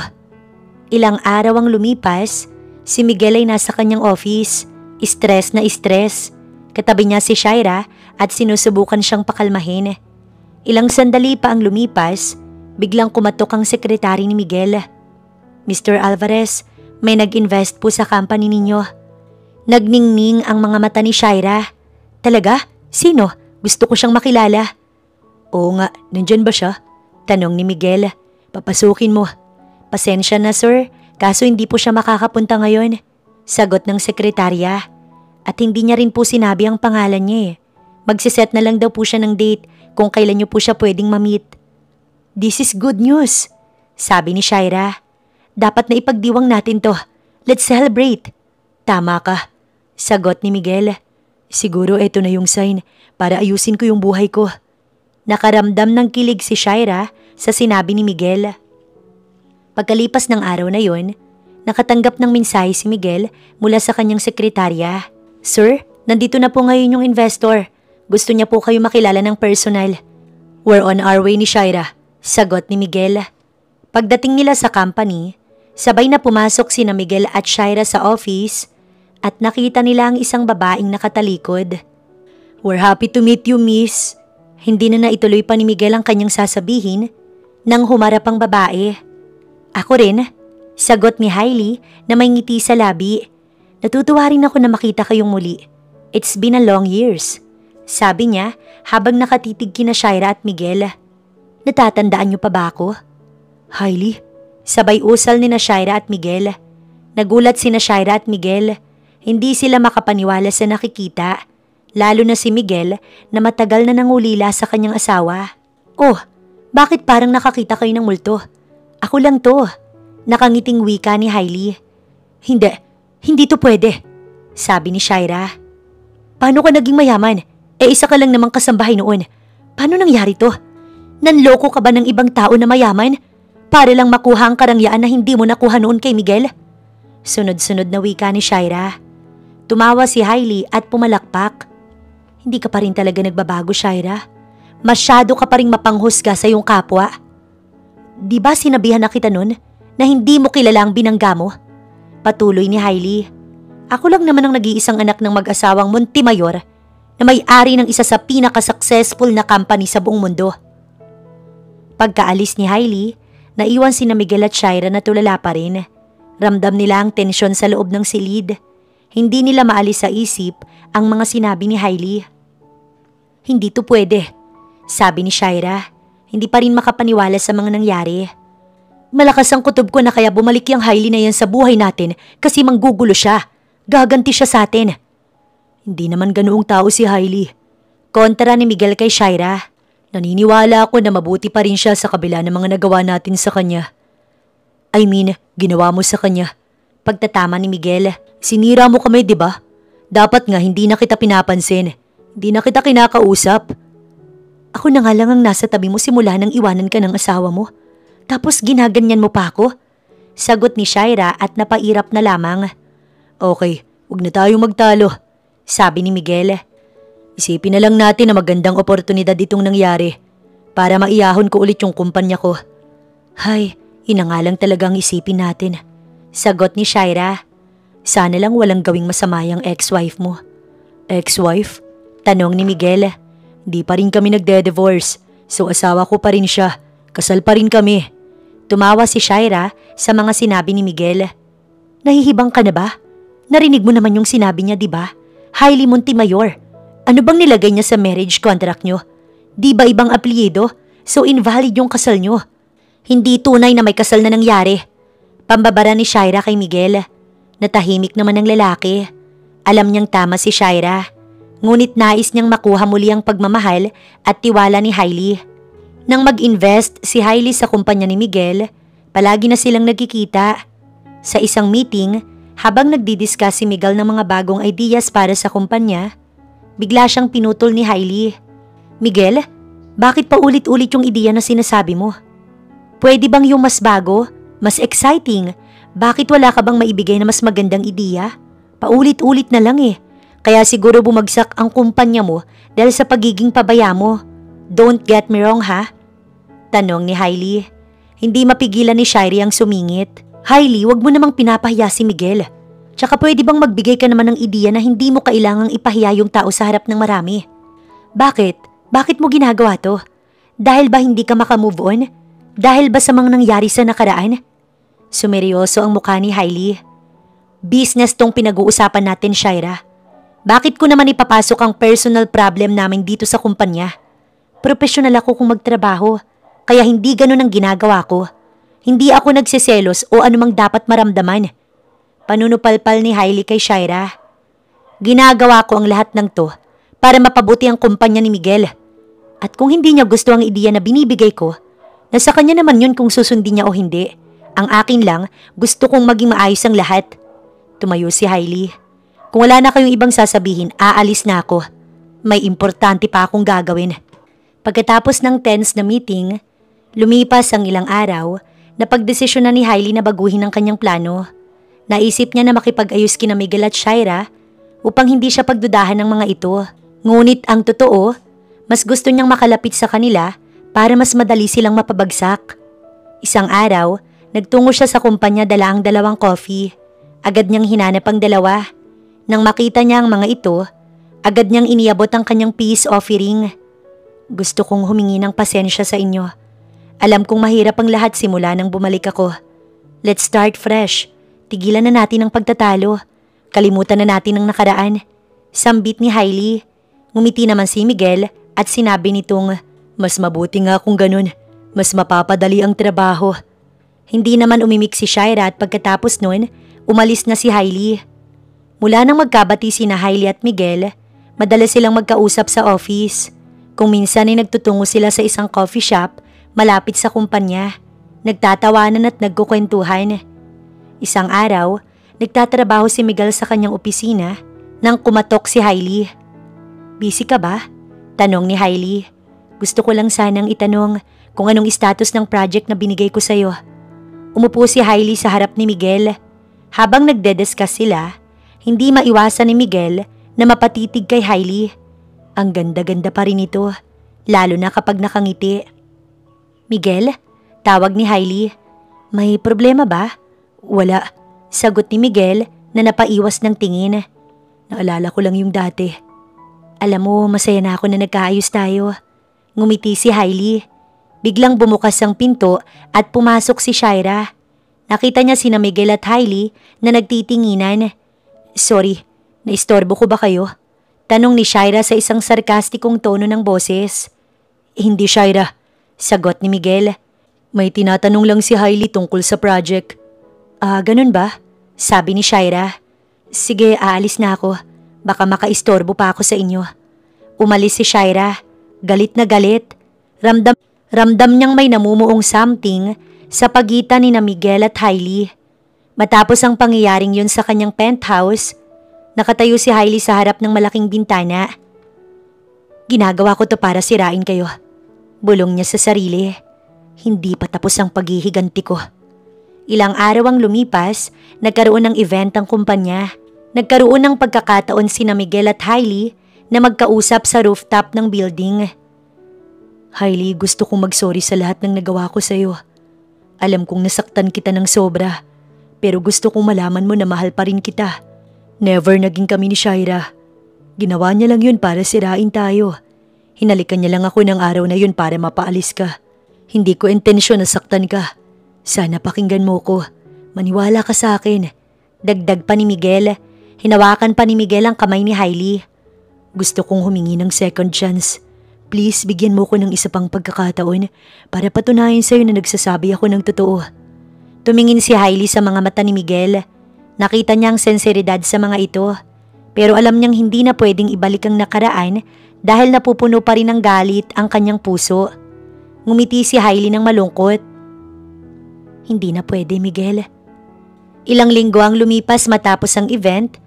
Ilang araw ang lumipas, si Miguel ay nasa kanyang office. Stress na stress. Katabi niya si Shaira at sinusubukan siyang pakalmahin. Ilang sandali pa ang lumipas, biglang kumatok ang sekretary ni Miguel. Mr. Alvarez, may nag-invest po sa company ninyo. Nagningning ang mga mata ni Shaira. Talaga? Sino? Gusto ko siyang makilala. Oo nga, nandyan ba siya? Tanong ni Miguel. Papasukin mo. Pasensya na sir, kaso hindi po siya makakapunta ngayon. Sagot ng sekretarya. At hindi niya rin po sinabi ang pangalan niya eh. Magsiset na lang daw po siya ng date kung kailan niyo po siya pwedeng ma-meet. This is good news, sabi ni Shaira. Dapat na ipagdiwang natin to. Let's celebrate. Tama ka, sagot ni Miguel. Siguro ito na yung sign para ayusin ko yung buhay ko. Nakaramdam ng kilig si Shaira sa sinabi ni Miguel. Pagkalipas ng araw na yon, nakatanggap ng mensahe si Miguel mula sa kanyang sekretarya. Sir, nandito na po ngayon yung investor. Gusto niya po kayo makilala ng personal. We're on our way ni Shaira, sagot ni Miguel. Pagdating nila sa company, sabay na pumasok sina Miguel at Shaira sa office at nakita nila ang isang babaeng nakatalikod. We're happy to meet you, miss. Hindi na naituloy pa ni Miguel ang kanyang sasabihin nang humarap ang babae. Ako rin, sagot ni Hailey na may ngiti sa labi. Natutuwa rin ako na makita kayong muli. It's been a long years, sabi niya habang nakatitig kina Shaira at Miguel. Natatandaan niyo pa ba ako? Hailey, sabay usal ni na Shaira at Miguel. Nagulat si na Shaira at Miguel. Hindi sila makapaniwala sa nakikita, lalo na si Miguel na matagal na nangulila sa kanyang asawa. Oh, bakit parang nakakita kayo ng multo? Ako lang to, nakangiting wika ni Hailey. Hindi to pwede, sabi ni Shaira. Paano ka naging mayaman? Isa ka lang namang kasambahay noon. Paano nangyari to? Nanloko ka ba ng ibang tao na mayaman? Para lang makuha ang karangyaan na hindi mo nakuha noon kay Miguel? Sunod-sunod na wika ni Shaira. Tumawa si Hailey at pumalakpak. Hindi ka pa rin talaga nagbabago, Shaira. Masyado ka pa rin mapanghusga sa iyong kapwa. Di ba sinabihan na kita nun na hindi mo kilala ang binangga mo? Patuloy ni Hailey. Ako lang naman ang nag-iisang anak ng mag-asawang Montemayor na may-ari ng isa sa pinaka-successful na company sa buong mundo. Pagkaalis ni Hailey, naiwan sina Miguel at Shaira na tulala pa rin. Ramdam nila ang tensyon sa loob ng silid. Hindi nila maalis sa isip ang mga sinabi ni Hailey. Hindi to pwede, sabi ni Shaira. Hindi pa rin makapaniwala sa mga nangyari. Malakas ang kutob ko na kaya bumalik yung Hailey na yan sa buhay natin kasi manggugulo siya. Gaganti siya sa atin. Hindi naman ganoong tao si Hailey. Kontra ni Miguel kay Shaira. Naniniwala ako na mabuti pa rin siya sa kabila ng mga nagawa natin sa kanya. I mean, ginawa mo sa kanya. Pagtatama ni Miguel. Sinira mo kami, di ba? Dapat nga hindi na kita pinapansin. Hindi na kita kinakausap. Ako na nga lang ang nasa tabi mo simula nang iwanan ka ng asawa mo. Tapos ginaganyan mo pa ako? Sagot ni Shaira at napairap na lamang. Okay, huwag na tayong magtalo, sabi ni Miguel. Isipin na lang natin na magandang oportunidad itong nangyari para maiyahon ko ulit yung kumpanya ko. Hay, ina nga lang talagang isipin natin, sagot ni Shaira. Sana lang walang gawing masama yung ex-wife mo. Ex-wife? Tanong ni Miguel. Di pa rin kami nagde-divorce, so asawa ko pa rin siya. Kasal pa rin kami. Tumawa si Shaira sa mga sinabi ni Miguel. Nahihibang ka na ba? Narinig mo naman yung sinabi niya, di ba? Hailey Montemayor. Ano bang nilagay niya sa marriage contract niyo? Di ba ibang apelyido? So invalid yung kasal niyo. Hindi tunay na may kasal na nangyari. Pambabara ni Shaira kay Miguel. Natahimik naman ang lalaki. Alam niyang tama si Shaira. Ngunit nais niyang makuha muli ang pagmamahal at tiwala ni Hailey. Nang mag-invest si Hailey sa kumpanya ni Miguel, palagi na silang nagkikita. Sa isang meeting, habang nagdidiscuss si Miguel ng mga bagong ideas para sa kumpanya, bigla siyang pinutol ni Hailey. Miguel, bakit pa ulit-ulit yung ideya na sinasabi mo? Pwede bang yung mas bago, mas exciting? Bakit wala ka bang maibigay na mas magandang ideya? Paulit-ulit na lang eh. Kaya siguro bumagsak ang kumpanya mo dahil sa pagiging pabaya mo. Don't get me wrong ha? Tanong ni Hailey. Hindi mapigilan ni Shaira ang sumingit. Hailey, wag mo namang pinapahiya si Miguel. Tsaka pwede bang magbigay ka naman ng ideya na hindi mo kailangang ipahiya yung tao sa harap ng marami? Bakit? Bakit mo ginagawa to? Dahil ba hindi ka makamove on? Dahil ba sa mga nangyari sa nakaraan? Sumeryoso ang mukha ni Hailey. Business tong pinag-uusapan natin, Shaira. Bakit ko naman ipapasok ang personal problem namin dito sa kumpanya? Profesional ako kung magtrabaho, kaya hindi ganun ang ginagawa ko. Hindi ako nagsiselos o anumang dapat maramdaman. Panunupalpal ni Hailey kay Shaira. Ginagawa ko ang lahat ng to para mapabuti ang kumpanya ni Miguel. At kung hindi niya gusto ang ideya na binibigay ko, nasa kanya naman yun kung susundin niya o hindi. Ang akin lang, gusto kong maging maayos ang lahat. Tumayo si Hailey. Kung wala na kayong ibang sasabihin, aalis na ako. May importante pa akong gagawin. Pagkatapos ng tense na meeting, lumipas ang ilang araw, napagdesisyon na ni Hailey na baguhin ang kanyang plano. Naisip niya na makipag-ayos kina Miguel at Shaira upang hindi siya pagdudahan ng mga ito. Ngunit ang totoo, mas gusto niyang makalapit sa kanila para mas madali silang mapabagsak. Isang araw, nagtungo siya sa kumpanya dala ang 2 coffee. Agad niyang hinanap ang 2. Nang makita niya ang mga ito, agad niyang iniabot ang kanyang peace offering. Gusto kong humingi ng pasensya sa inyo. Alam kong mahirap ang lahat simula nang bumalik ako. Let's start fresh. Tigilan na natin ang pagtatalo. Kalimutan na natin ang nakaraan. Sambit ni Hailey. Ngumiti naman si Miguel at sinabi nitong, mas mabuti nga kung ganun. Mas mapapadali ang trabaho. Hindi naman umimik si Shaira at pagkatapos nun, umalis na si Hailey. Mula nang magkabati sina Hailey at Miguel, madalas silang magkausap sa office. Kung minsan ay nagtutungo sila sa isang coffee shop malapit sa kumpanya, nagtatawanan at nagkukwentuhan. Isang araw, nagtatrabaho si Miguel sa kanyang opisina nang kumatok si Hailey. Busy ka ba? Tanong ni Hailey. Gusto ko lang sanang itanong kung anong status ng project na binigay ko sa'yo. Umupo si Hailey sa harap ni Miguel. Habang nagde-discuss sila, hindi maiwasan ni Miguel na mapatitig kay Hailey. Ang ganda-ganda pa rin ito, lalo na kapag nakangiti. Miguel? Tawag ni Hailey. May problema ba? Wala. Sagot ni Miguel na napaiwas ng tingin. Naalala ko lang yung dati. Alam mo, masaya na ako na nagkaayos tayo. Ngumiti si Hailey. Biglang bumukas ang pinto at pumasok si Shaira. Nakita niya sina Miguel at Hailey na nagtitinginan. Sorry, naistorbo ko ba kayo? Tanong ni Shaira sa isang sarkastikong tono ng boses. Hindi, Shaira. Sagot ni Miguel. May tinatanong lang si Hailey tungkol sa project. Ganun ba? Sabi ni Shaira. Sige, aalis na ako. Baka makaistorbo pa ako sa inyo. Umalis si Shaira. Galit na galit. Ramdam niyang may namumuong something sa pagitan ni na Miguel at Hailey. Matapos ang pangyayaring yun sa kanyang penthouse, nakatayo si Hailey sa harap ng malaking bintana. Ginagawa ko to para sirain kayo. Bulong niya sa sarili. Hindi pa tapos ang paghihiganti ko. Ilang araw ang lumipas, nagkaroon ng event ang kumpanya. Nagkaroon ng pagkakataon sina Miguel at Hailey na magkausap sa rooftop ng building. Hailey, gusto kong mag-sorry sa lahat ng nagawa ko sa'yo. Alam kong nasaktan kita ng sobra, pero gusto kong malaman mo na mahal pa rin kita. Never naging kami ni Shaira. Ginawa niya lang yun para sirain tayo. Hinalikan niya lang ako ng araw na yun para mapaalis ka. Hindi ko intensyon na saktan ka. Sana pakinggan mo ko. Maniwala ka sa akin. Dagdag pa ni Miguel. Hinawakan pa ni Miguel ang kamay ni Hailey. Gusto kong humingi ng second chance. Please, bigyan mo ko ng isa pang pagkakataon para patunayan sa'yo na nagsasabi ako ng totoo. Tumingin si Hailey sa mga mata ni Miguel. Nakita niya ang senseridad sa mga ito. Pero alam niyang hindi na pwedeng ibalik ang nakaraan dahil napupuno pa rin ng galit ang kanyang puso. Ngumiti si Hailey ng malungkot. Hindi na pwede, Miguel. Ilang linggo ang lumipas matapos ang event.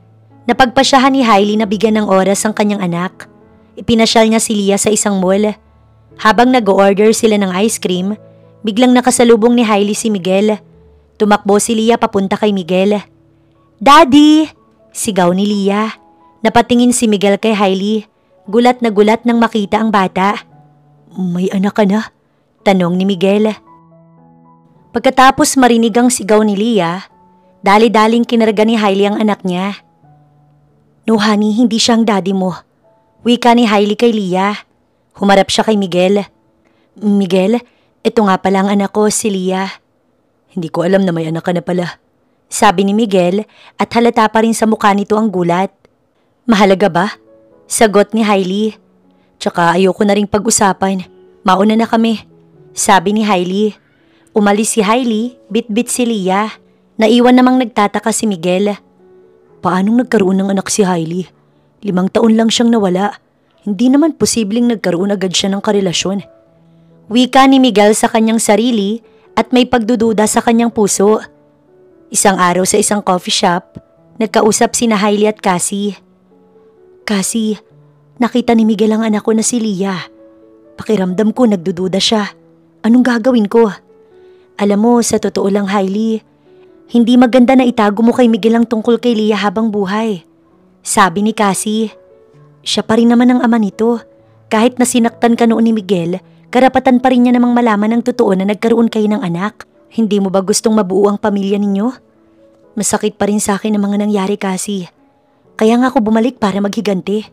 Napagpasyahan ni Hailey na bigyan ng oras ang kanyang anak. Ipinasyal niya si Leah sa isang mall. Habang nag-order sila ng ice cream, biglang nakasalubong ni Hailey si Miguel. Tumakbo si Leah papunta kay Miguel. Daddy! Sigaw ni Leah. Napatingin si Miguel kay Hailey. Gulat nang makita ang bata. May anak ka na? Tanong ni Miguel. Pagkatapos marinig ang sigaw ni Leah, dali-daling kinarga ni Hailey ang anak niya. No honey, hindi siya ang daddy mo. Wika ni Hailey kay Leah. Humarap siya kay Miguel. Miguel, ito nga pala ang anak ko, si Leah. Hindi ko alam na may anak ka na pala. Sabi ni Miguel at halata pa rin sa mukha nito ang gulat. Mahalaga ba? Sagot ni Hailey. Tsaka ayoko na ring pag-usapan. Mauna na kami. Sabi ni Hailey. Umalis si Hailey, bit-bit si Leah. Naiwan namang nagtataka si Miguel. Paanong nagkaroon ng anak si Hailey? 5 taon lang siyang nawala. Hindi naman posibleng nagkaroon agad siya ng karelasyon. Wika ni Miguel sa kanyang sarili at may pagdududa sa kanyang puso. Isang araw sa isang coffee shop, nagkausap sina Hailey at Cassie. Cassie, nakita ni Miguel ang anak ko na si Leah. Pakiramdam ko nagdududa siya. Anong gagawin ko? Alam mo, sa totoo lang Hailey, hindi maganda na itago mo kay Miguel ang tungkol kay Leah habang buhay. Sabi ni Cassie. Siya pa rin naman ang ama nito. Kahit na sinaktan ka noon ni Miguel, karapatan pa rin niya namang malaman ang totoo na nagkaroon kayo ng anak. Hindi mo ba gustong mabuo ang pamilya ninyo? Masakit pa rin sa akin ang mga nangyari, Cassie. Kaya nga ako bumalik para maghiganti.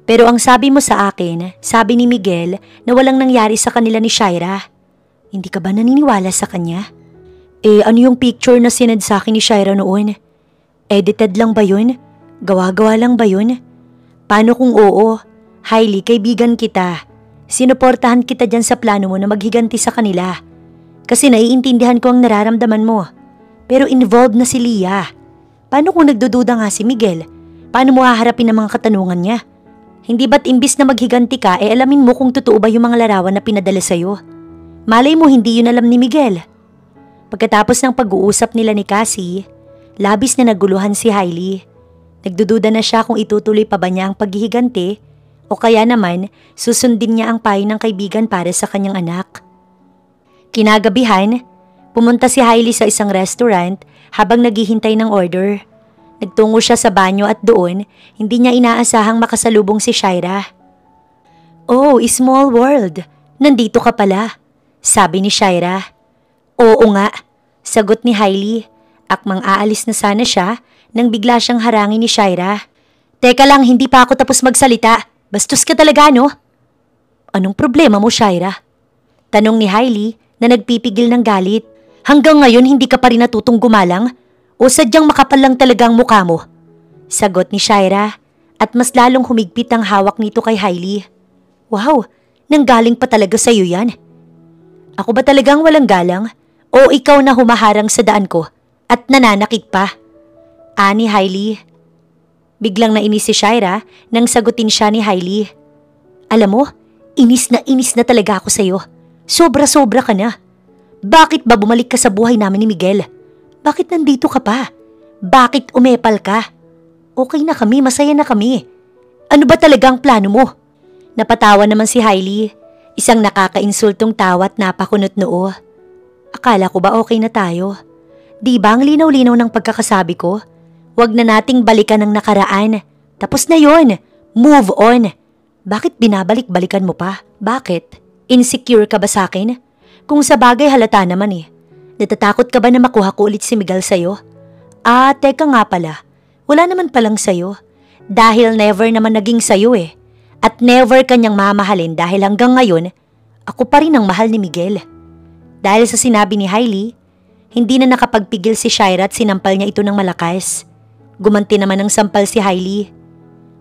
Pero ang sabi mo sa akin, sabi ni Miguel na walang nangyari sa kanila ni Shaira. Hindi ka ba naniniwala sa kanya? Ano yung picture na sinend sa akin ni Shaira noon? Edited lang ba yun? Gawa-gawa lang ba yun? Paano kung oo? Hailey, kaibigan kita. Sinuportahan kita dyan sa plano mo na maghiganti sa kanila. Kasi naiintindihan ko ang nararamdaman mo. Pero involved na si Leah. Paano kung nagdududa nga si Miguel? Paano mo haharapin ang mga katanungan niya? Hindi ba't imbis na maghiganti ka, alamin mo kung totoo ba yung mga larawan na pinadala sa'yo? Malay mo hindi yun alam ni Miguel. Pagkatapos ng pag-uusap nila ni Cassie, labis na naguluhan si Hailey. Nagdududa na siya kung itutuloy pa ba niya ang paghihiganti o kaya naman susundin niya ang payo ng kaibigan para sa kanyang anak. Kinagabihan, pumunta si Hailey sa isang restaurant habang naghihintay ng order. Nagtungo siya sa banyo at doon, hindi niya inaasahang makasalubong si Shaira. Oh, small world. Nandito ka pala, sabi ni Shaira. Oo nga, sagot ni Hailey. Akmang aalis na sana siya nang bigla siyang harangin ni Shaira. Teka lang, hindi pa ako tapos magsalita. Bastos ka talaga, no? Anong problema mo, Shaira? Tanong ni Hailey na nagpipigil ng galit. Hanggang ngayon hindi ka pa rin natutong gumalang? O sadyang makapal lang talaga ang mukha mo? Sagot ni Shaira at mas lalong humigpit ang hawak nito kay Hailey. Wow, nanggaling pa talaga sa'yo yan. Ako ba talagang walang galang? O ikaw na humaharang sa daan ko at nananakit pa? Ani Hailey. Biglang nainis si Shaira nang sagutin siya ni Hailey. Alam mo, inis na talaga ako sa'yo. Sobra-sobra ka na. Bakit ba bumalik ka sa buhay namin ni Miguel? Bakit nandito ka pa? Bakit umepal ka? Okay na kami, masaya na kami. Ano ba talagang plano mo? Napatawa naman si Hailey. Isang nakakainsultong tawa at napakunot noo. Akala ko ba okay na tayo? Di ba ang linaw-linaw ng pagkakasabi ko? Huwag na nating balikan ang nakaraan. Tapos na yon. Move on. Bakit binabalik-balikan mo pa? Bakit? Insecure ka ba sa akin? Kung sa bagay halata naman eh. Natatakot ka ba na makuha ko ulit si Miguel sa'yo? Teka nga pala. Wala naman palang sa'yo. Dahil never naman naging sa'yo eh. At never kanyang mamahalin dahil hanggang ngayon, ako pa rin ang mahal ni Miguel. Dahil sa sinabi ni Hailey, hindi na nakapagpigil si Shaira at sinampal niya ito ng malakas. Gumanti naman ng sampal si Hailey.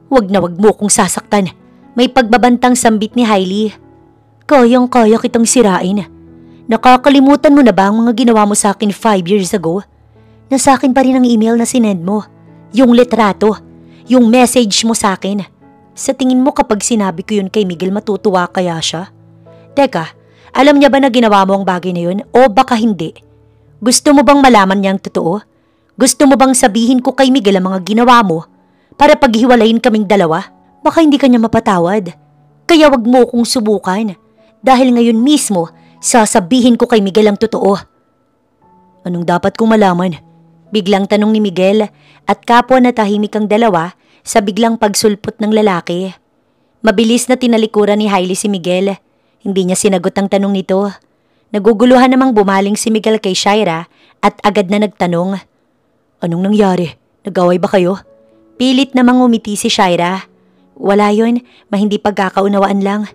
Wag na wag mo kong sasaktan. May pagbabantang sambit ni Hailey. Kayang-kaya kitang sirain. Nakakalimutan mo na ba ang mga ginawa mo sa akin 5 years ago? Nasa akin pa rin ang email na sinend mo. Yung litrato. Yung message mo sa akin. Sa tingin mo kapag sinabi ko yun kay Miguel matutuwa kaya siya? Teka, alam niya ba na ginawa mo ang bagay na yun o baka hindi? Gusto mo bang malaman niya ang totoo? Gusto mo bang sabihin ko kay Miguel ang mga ginawa mo para paghiwalayin kaming dalawa? Baka hindi kanya mapatawad. Kaya wag mo kong subukan. Dahil ngayon mismo, sasabihin ko kay Miguel ang totoo. Anong dapat kong malaman? Biglang tanong ni Miguel at kapwa na tahimik ang dalawa sa biglang pagsulpot ng lalaki. Mabilis na tinalikuran ni Hailey si Miguel. Hindi niya sinagot ang tanong nito. Naguguluhan namang bumaling si Miguel kay Shaira at agad na nagtanong. Anong nangyari? Nag-away ba kayo? Pilit namang umiti si Shaira. Wala yun, mahindi pagkakaunawaan lang.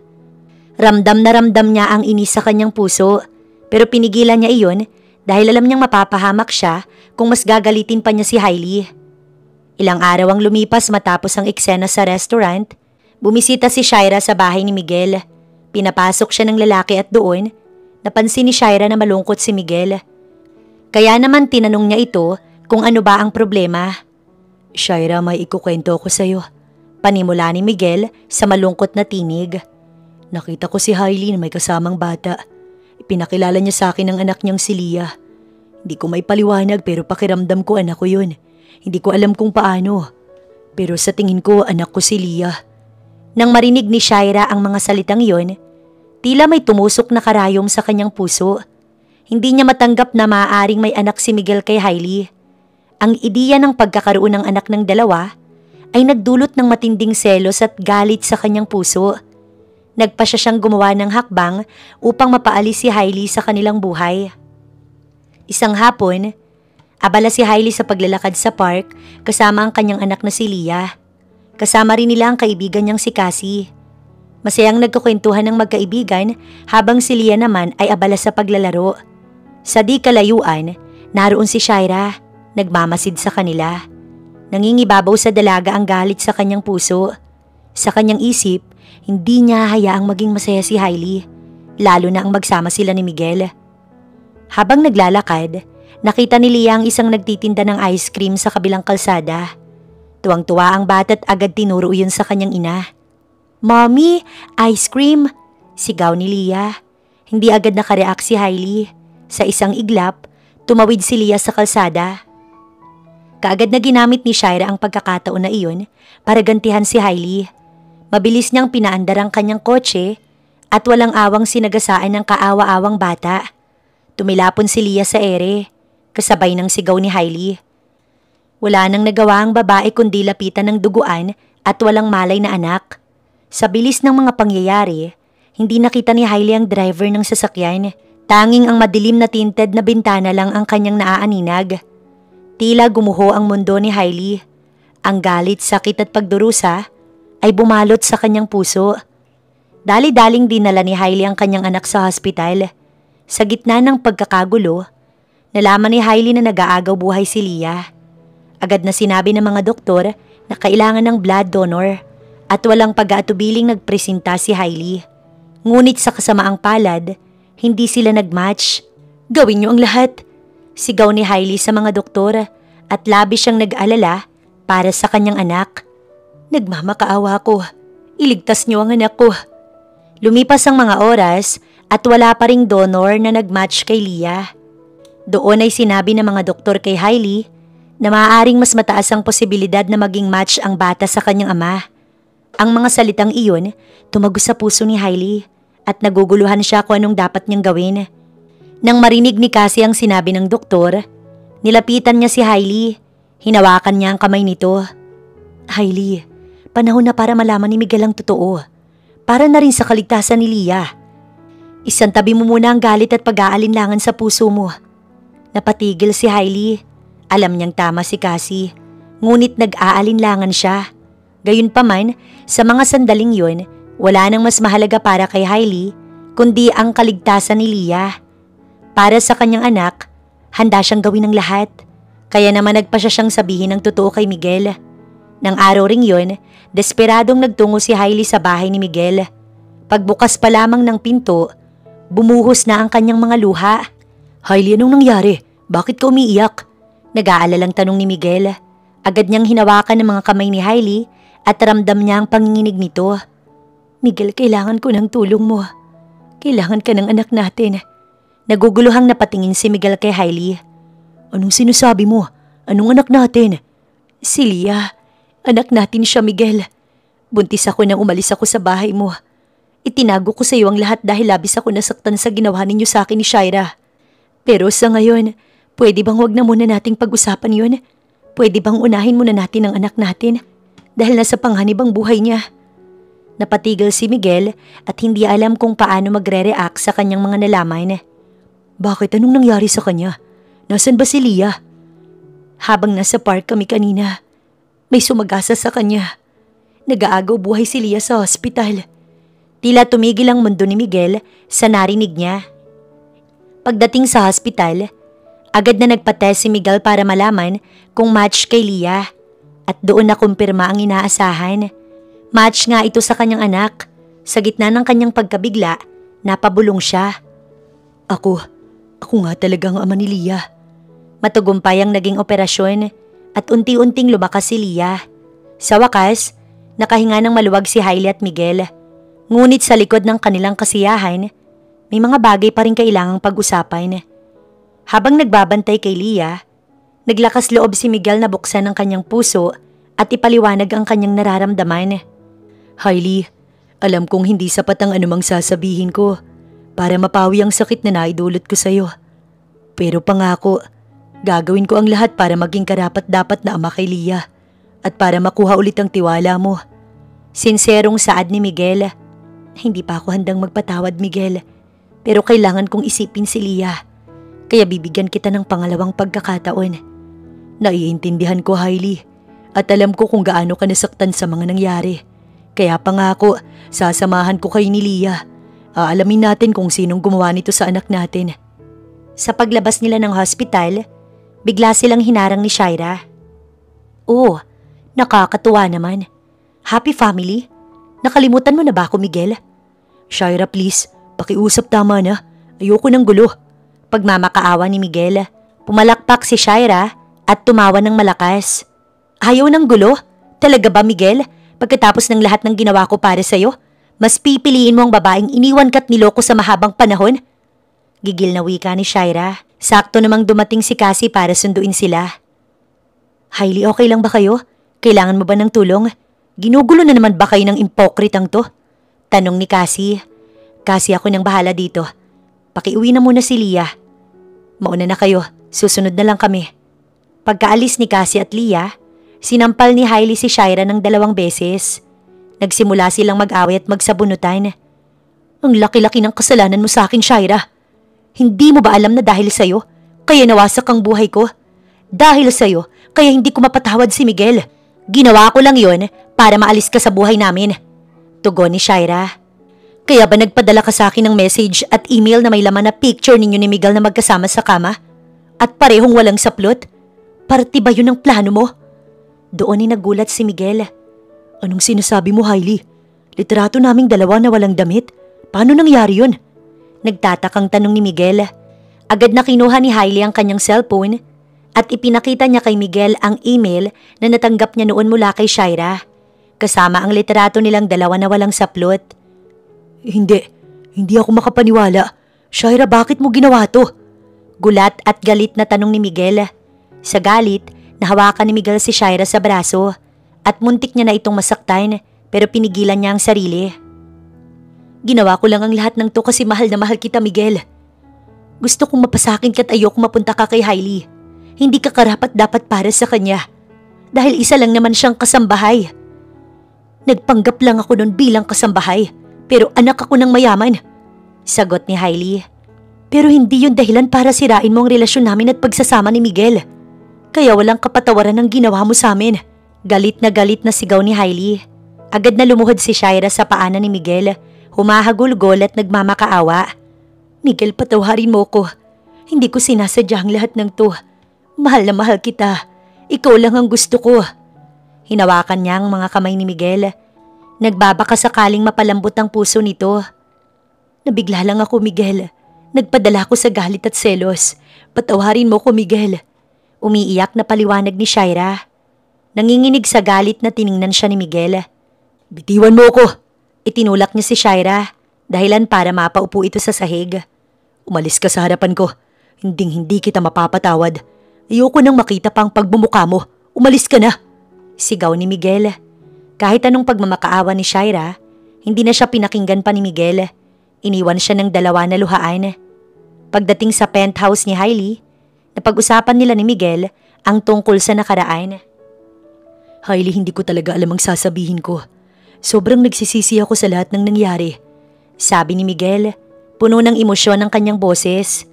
Ramdam na ramdam niya ang inis sa kanyang puso. Pero pinigilan niya iyon dahil alam niyang mapapahamak siya kung mas gagalitin pa niya si Hailey. Ilang araw ang lumipas matapos ang eksena sa restaurant. Bumisita si Shaira sa bahay ni Miguel. Pinapasok siya ng lalaki at doon, napansin ni Shaira na malungkot si Miguel. Kaya naman tinanong niya ito kung ano ba ang problema. Shaira, may ikukwento ko sa'yo. Panimula ni Miguel sa malungkot na tinig. Nakita ko si Hailey na may kasamang bata. Ipinakilala niya sa akin ang anak niyang si Leah. Hindi ko may paliwanag pero pakiramdam ko anak ko yun. Hindi ko alam kung paano. Pero sa tingin ko anak ko si Leah. Nang marinig ni Shaira ang mga salitang yon, tila may tumusok na karayom sa kanyang puso. Hindi niya matanggap na maaaring may anak si Miguel kay Hailey. Ang ideya ng pagkakaroon ng anak ng dalawa ay nagdulot ng matinding selos at galit sa kanyang puso. Nagpa siya siyang gumawa ng hakbang upang mapaalis si Hailey sa kanilang buhay. Isang hapon, abala si Hailey sa paglalakad sa park kasama ang kanyang anak na si Leah. Kasama rin nila ang kaibigan niyang si Cassie. Masayang nagkukwentuhan ng magkaibigan habang si Leah naman ay abala sa paglalaro. Sa di kalayuan, naroon si Shaira, nagmamasid sa kanila. Nangingibabaw sa dalaga ang galit sa kanyang puso. Sa kanyang isip, hindi niya hayaang maging masaya si Hailey, lalo na ang magsama sila ni Miguel. Habang naglalakad, nakita ni Leah ang isang nagtitinda ng ice cream sa kabilang kalsada. Tuwang-tuwa ang bata at agad tinuro yun sa kanyang ina. Mommy, ice cream! Sigaw ni Leah. Hindi agad nakareact si Hailey. Sa isang iglap, tumawid si Leah sa kalsada. Kaagad na ginamit ni Shaira ang pagkakataon na iyon para gantihan si Hailey. Mabilis niyang pinaandar ang kanyang kotse at walang awang sinagasaan ng kaawa-awang bata. Tumilapon si Leah sa ere, kasabay ng sigaw ni Hailey. Wala nang nagawa ang babae kundi lapitan ng duguan at walang malay na anak. Sa bilis ng mga pangyayari, hindi nakita ni Hailey ang driver ng sasakyan. Tanging ang madilim na tinted na bintana lang ang kanyang naaaninag. Tila gumuho ang mundo ni Hailey. Ang galit, sakit at pagdurusa ay bumalot sa kanyang puso. Dali-daling dinala ni Hailey ang kanyang anak sa hospital. Sa gitna ng pagkakagulo, nalaman ni Hailey na nag-aagaw buhay si Leah. Agad na sinabi ng mga doktor na kailangan ng blood donor at walang pag-aatubiling nagpresenta si Hailey. Ngunit sa kasamaang palad, hindi sila nagmatch. Gawin niyo ang lahat, sigaw ni Hailey sa mga doktor at labis siyang nag-alala para sa kanyang anak. Nagmamakaawa ko, iligtas niyo ang anak ko. Lumipas ang mga oras at wala pa ring donor na nagmatch kay Leah. Doon ay sinabi ng mga doktor kay Hailey na maaaring mas mataas ang posibilidad na maging match ang bata sa kanyang ama. Ang mga salitang iyon tumagos sa puso ni Hailey at naguguluhan siya kung anong dapat niyang gawin. Nang marinig ni Cassie ang sinabi ng doktor, nilapitan niya si Hailey. Hinawakan niya ang kamay nito. Hailey, panahon na para malaman ni Miguel ang totoo. Para na rin sa kaligtasan ni Leah. Isantabi mo muna ang galit at pag-aalinlangan sa puso mo. Napatigil si Hailey. Alam niyang tama si Cassie, ngunit nag-aalinlangan siya. Gayunpaman, sa mga sandaling yun, wala nang mas mahalaga para kay Hailey, kundi ang kaligtasan ni Leah. Para sa kanyang anak, handa siyang gawin ang lahat. Kaya naman nagpa siyang sabihin ang totoo kay Miguel. Nang araw ring yun, desperadong nagtungo si Hailey sa bahay ni Miguel. Pagbukas pa lamang ng pinto, bumuhos na ang kanyang mga luha. Hailey, anong nangyari? Bakit ka umiiyak? Nag-aalalang tanong ni Miguel. Agad niyang hinawakan ng mga kamay ni Hailey at ramdam niya ang panginginig nito. Miguel, kailangan ko ng tulong mo. Kailangan ka ng anak natin. Naguguluhang napatingin si Miguel kay Hailey. Anong sinasabi mo? Anong anak natin? Si Leah. Anak natin siya, Miguel. Buntis ako nang umalis ako sa bahay mo. Itinago ko sa iyo ang lahat dahil labis ako nasaktan sa ginawa ninyo sa akin ni Shaira. Pero sa ngayon, pwede bang wag na muna nating pag-usapan yun? Pwede bang unahin muna natin ang anak natin? Dahil nasa panghanib ang buhay niya. Napatigil si Miguel at hindi alam kung paano magre-react sa kanyang mga nalaman. Bakit? Anong nangyari sa kanya? Nasaan ba si Leah? Habang nasa park kami kanina, may sumagasa sa kanya. Nag-aagaw buhay si Leah sa hospital. Tila tumigil ang mundo ni Miguel sa narinig niya. Pagdating sa hospital, agad na nagpa-test si Miguel para malaman kung match kay Leah at doon na kumpirma ang inaasahan. Match nga ito sa kanyang anak. Sa gitna ng kanyang pagkabigla, napabulong siya. Ako nga talagang ama ni Leah. Matagumpay ang naging operasyon at unti-unting lumakas si Leah. Sa wakas, nakahinga ng maluwag si Hailey at Miguel. Ngunit sa likod ng kanilang kasiyahan, may mga bagay pa rin kailangang pag-usapan. Habang nagbabantay kay Leah, naglakas loob si Miguel na buksan ang kanyang puso at ipaliwanag ang kanyang nararamdaman. Hailey, alam kong hindi sapat ang anumang sasabihin ko para mapawi ang sakit na naidulot ko sa'yo. Pero pangako, gagawin ko ang lahat para maging karapat-dapat na ama kay Leah at para makuha ulit ang tiwala mo. Sinserong saad ni Miguel. Hindi pa ako handang magpatawad, Miguel. Pero kailangan kong isipin si Leah. Kaya bibigyan kita ng pangalawang pagkakataon. Naiintindihan ko, Hailey. At alam ko kung gaano ka nasaktan sa mga nangyari. Kaya pangako, sasamahan ko kayo ni Leah. Aalamin natin kung sinong gumawa nito sa anak natin. Sa paglabas nila ng hospital, bigla silang hinarang ni Shaira. Oh, nakakatuwa naman. Happy family? Nakalimutan mo na ba ako, Miguel? Shaira, please, pakiusap, tama na. Ayoko ng gulo. Pagmamakaawa ni Miguel, pumalakpak si Shaira at tumawa ng malakas. Ayaw ng gulo? Talaga ba, Miguel? Pagkatapos ng lahat ng ginawa ko para sa'yo, mas pipiliin mo ang babaeng iniwan ka't niloko sa mahabang panahon? Gigil na wika ni Shaira. Sakto namang dumating si Cassie para sunduin sila. Hailey, okay lang ba kayo? Kailangan mo ba ng tulong? Ginugulo na naman ba kayo ng impokritang to? Tanong ni Cassie. Cassie, ako nang bahala dito. Pakiuwi na muna si Leah. Mauna na kayo, susunod na lang kami. Pagkaalis ni Cassie at Leah, sinampal ni Hailey si Shaira ng 2 beses. Nagsimula silang mag-away at magsabunutan. Ang laki-laki ng kasalanan mo sa akin, Shaira. Hindi mo ba alam na dahil sa'yo, kaya nawasak ang buhay ko? Dahil sa'yo, kaya hindi ko mapatawad si Miguel. Ginawa ko lang yon para maalis ka sa buhay namin. Tugon ni Shaira. Kaya ba nagpadala ka sa akin ng message at email na may laman na picture ninyo ni Miguel na magkasama sa kama? At parehong walang saplot? Parte ba yun ang plano mo? Doon ay nagulat si Miguel. Anong sinasabi mo, Hailey? Litrato naming dalawa na walang damit? Paano nangyari yun? Nagtatakang tanong ni Miguel. Agad na kinuha ni Hailey ang kanyang cellphone at ipinakita niya kay Miguel ang email na natanggap niya noon mula kay Shaira. Kasama ang litrato nilang dalawa na walang saplot. Hindi ako makapaniwala. Shaira, bakit mo ginawa to? Gulat at galit na tanong ni Miguel. Sa galit, nahawakan ni Miguel si Shaira sa braso at muntik niya na itong masaktan pero pinigilan niya ang sarili. Ginawa ko lang ang lahat ng to kasi mahal na mahal kita, Miguel. Gusto kong mapasakin ka't ayoko mapunta ka kay Hailey. Hindi ka karapat-dapat para sa kanya. Dahil isa lang naman siyang kasambahay. Nagpanggap lang ako noon bilang kasambahay, pero anak ako ng mayaman. Sagot ni Hailey. Pero hindi yun dahilan para sirain mo ang relasyon namin at pagsasama ni Miguel. Kaya walang kapatawaran ang ginawa mo sa amin. Galit na sigaw ni Hailey. Agad na lumuhod si Shaira sa paanan ni Miguel. Humahagulgol at nagmamakaawa. Miguel, patawarin mo ko. Hindi ko sinasadya ang lahat ng to. Mahal na mahal kita. Ikaw lang ang gusto ko. Hinawakan niya ang mga kamay ni Miguel. Nagbabaka sakaling mapalambot ang puso nito. Nabigla lang ako, Miguel. Nagpadala ko sa galit at selos. Patawarin mo ko, Miguel. Umiiyak na paliwanag ni Shaira. Nanginginig sa galit na tiningnan siya ni Miguel. Bitiwan mo ko! Itinulak niya si Shaira, dahilan para mapaupo ito sa sahig. Umalis ka sa harapan ko. Hindi kita mapapatawad. Ayoko nang makita pa ang pagmumukha mo. Umalis ka na! Sigaw ni Miguel. Kahit anong pagmamakaawa ni Shaira, hindi na siya pinakinggan pa ni Miguel. Iniwan siya ng dalawa na luhaan. Pagdating sa penthouse ni Hailey, napag-usapan nila ni Miguel ang tungkol sa nakaraan. Hailey, hindi ko talaga alam ang sasabihin ko. Sobrang nagsisisi ako sa lahat ng nangyari. Sabi ni Miguel, puno ng emosyon ang kanyang boses.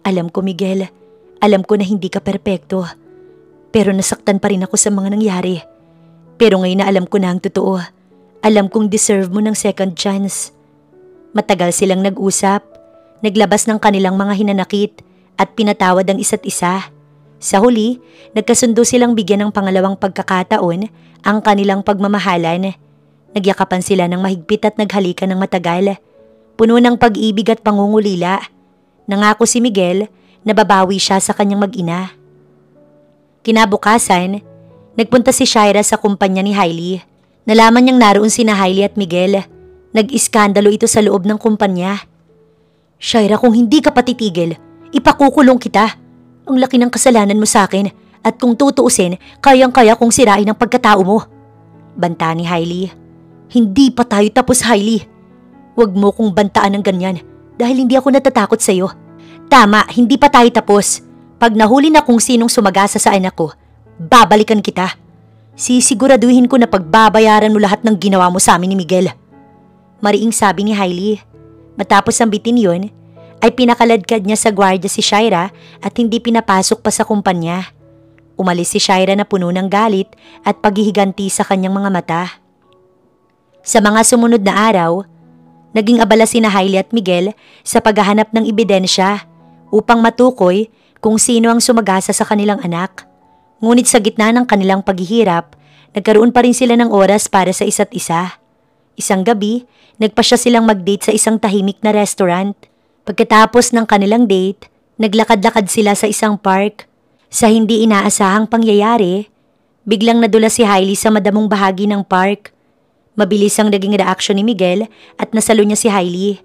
Alam ko, Miguel, alam ko na hindi ka perpekto. Pero nasaktan pa rin ako sa mga nangyari. Pero ngayon na alam ko na ang totoo. Alam kong deserve mo ng second chance. Matagal silang nag-usap, naglabas ng kanilang mga hinanakit at pinatawad ang isa't isa. Sa huli, nagkasundo silang bigyan ng pangalawang pagkakataon ang kanilang pagmamahalan. Nagyakapan sila ng mahigpit at naghalikan ng matagal. Puno ng pag-ibig at pangungulila. Nangako si Miguel na babawi siya sa kanyang mag-ina. Kinabukasan, nagpunta si Shaira sa kumpanya ni Hailey. Nalaman niyang naroon sina Hailey at Miguel. Nag-iskandalo ito sa loob ng kumpanya. Shaira, kung hindi ka patitigil, ipakukulong kita. Ang laki ng kasalanan mo sa akin at kung tutuusin, kayang-kaya kong sirain ang pagkatao mo. Banta ni Hailey. Hindi pa tayo tapos, Hailey. Huwag mo kong bantaan ng ganyan dahil hindi ako natatakot sa'yo. Tama, hindi pa tayo tapos. Pag nahuli na kung sinong sumagasa sa anak ko, babalikan kita. Sisiguraduhin ko na pagbabayaran mo lahat ng ginawa mo sa amin ni Miguel. Mariing sabi ni Hailey. Matapos ang bitin yun, ay pinakaladkad niya sa gwardiya si Shaira at hindi pinapasok pa sa kumpanya. Umalis si Shaira na puno ng galit at paghihiganti sa kanyang mga mata. Sa mga sumunod na araw, naging abala sina Hailey at Miguel sa paghahanap ng ebidensya upang matukoy kung sino ang sumagasa sa kanilang anak. Ngunit sa gitna ng kanilang paghihirap, nagkaroon pa rin sila ng oras para sa isa't isa. Isang gabi, nagpasya silang mag-date sa isang tahimik na restaurant. Pagkatapos ng kanilang date, naglakad-lakad sila sa isang park. Sa hindi inaasahang pangyayari, biglang nadula si Hailey sa madamong bahagi ng park. Mabilis ang naging reaksyon ni Miguel at nasalo niya si Hailey.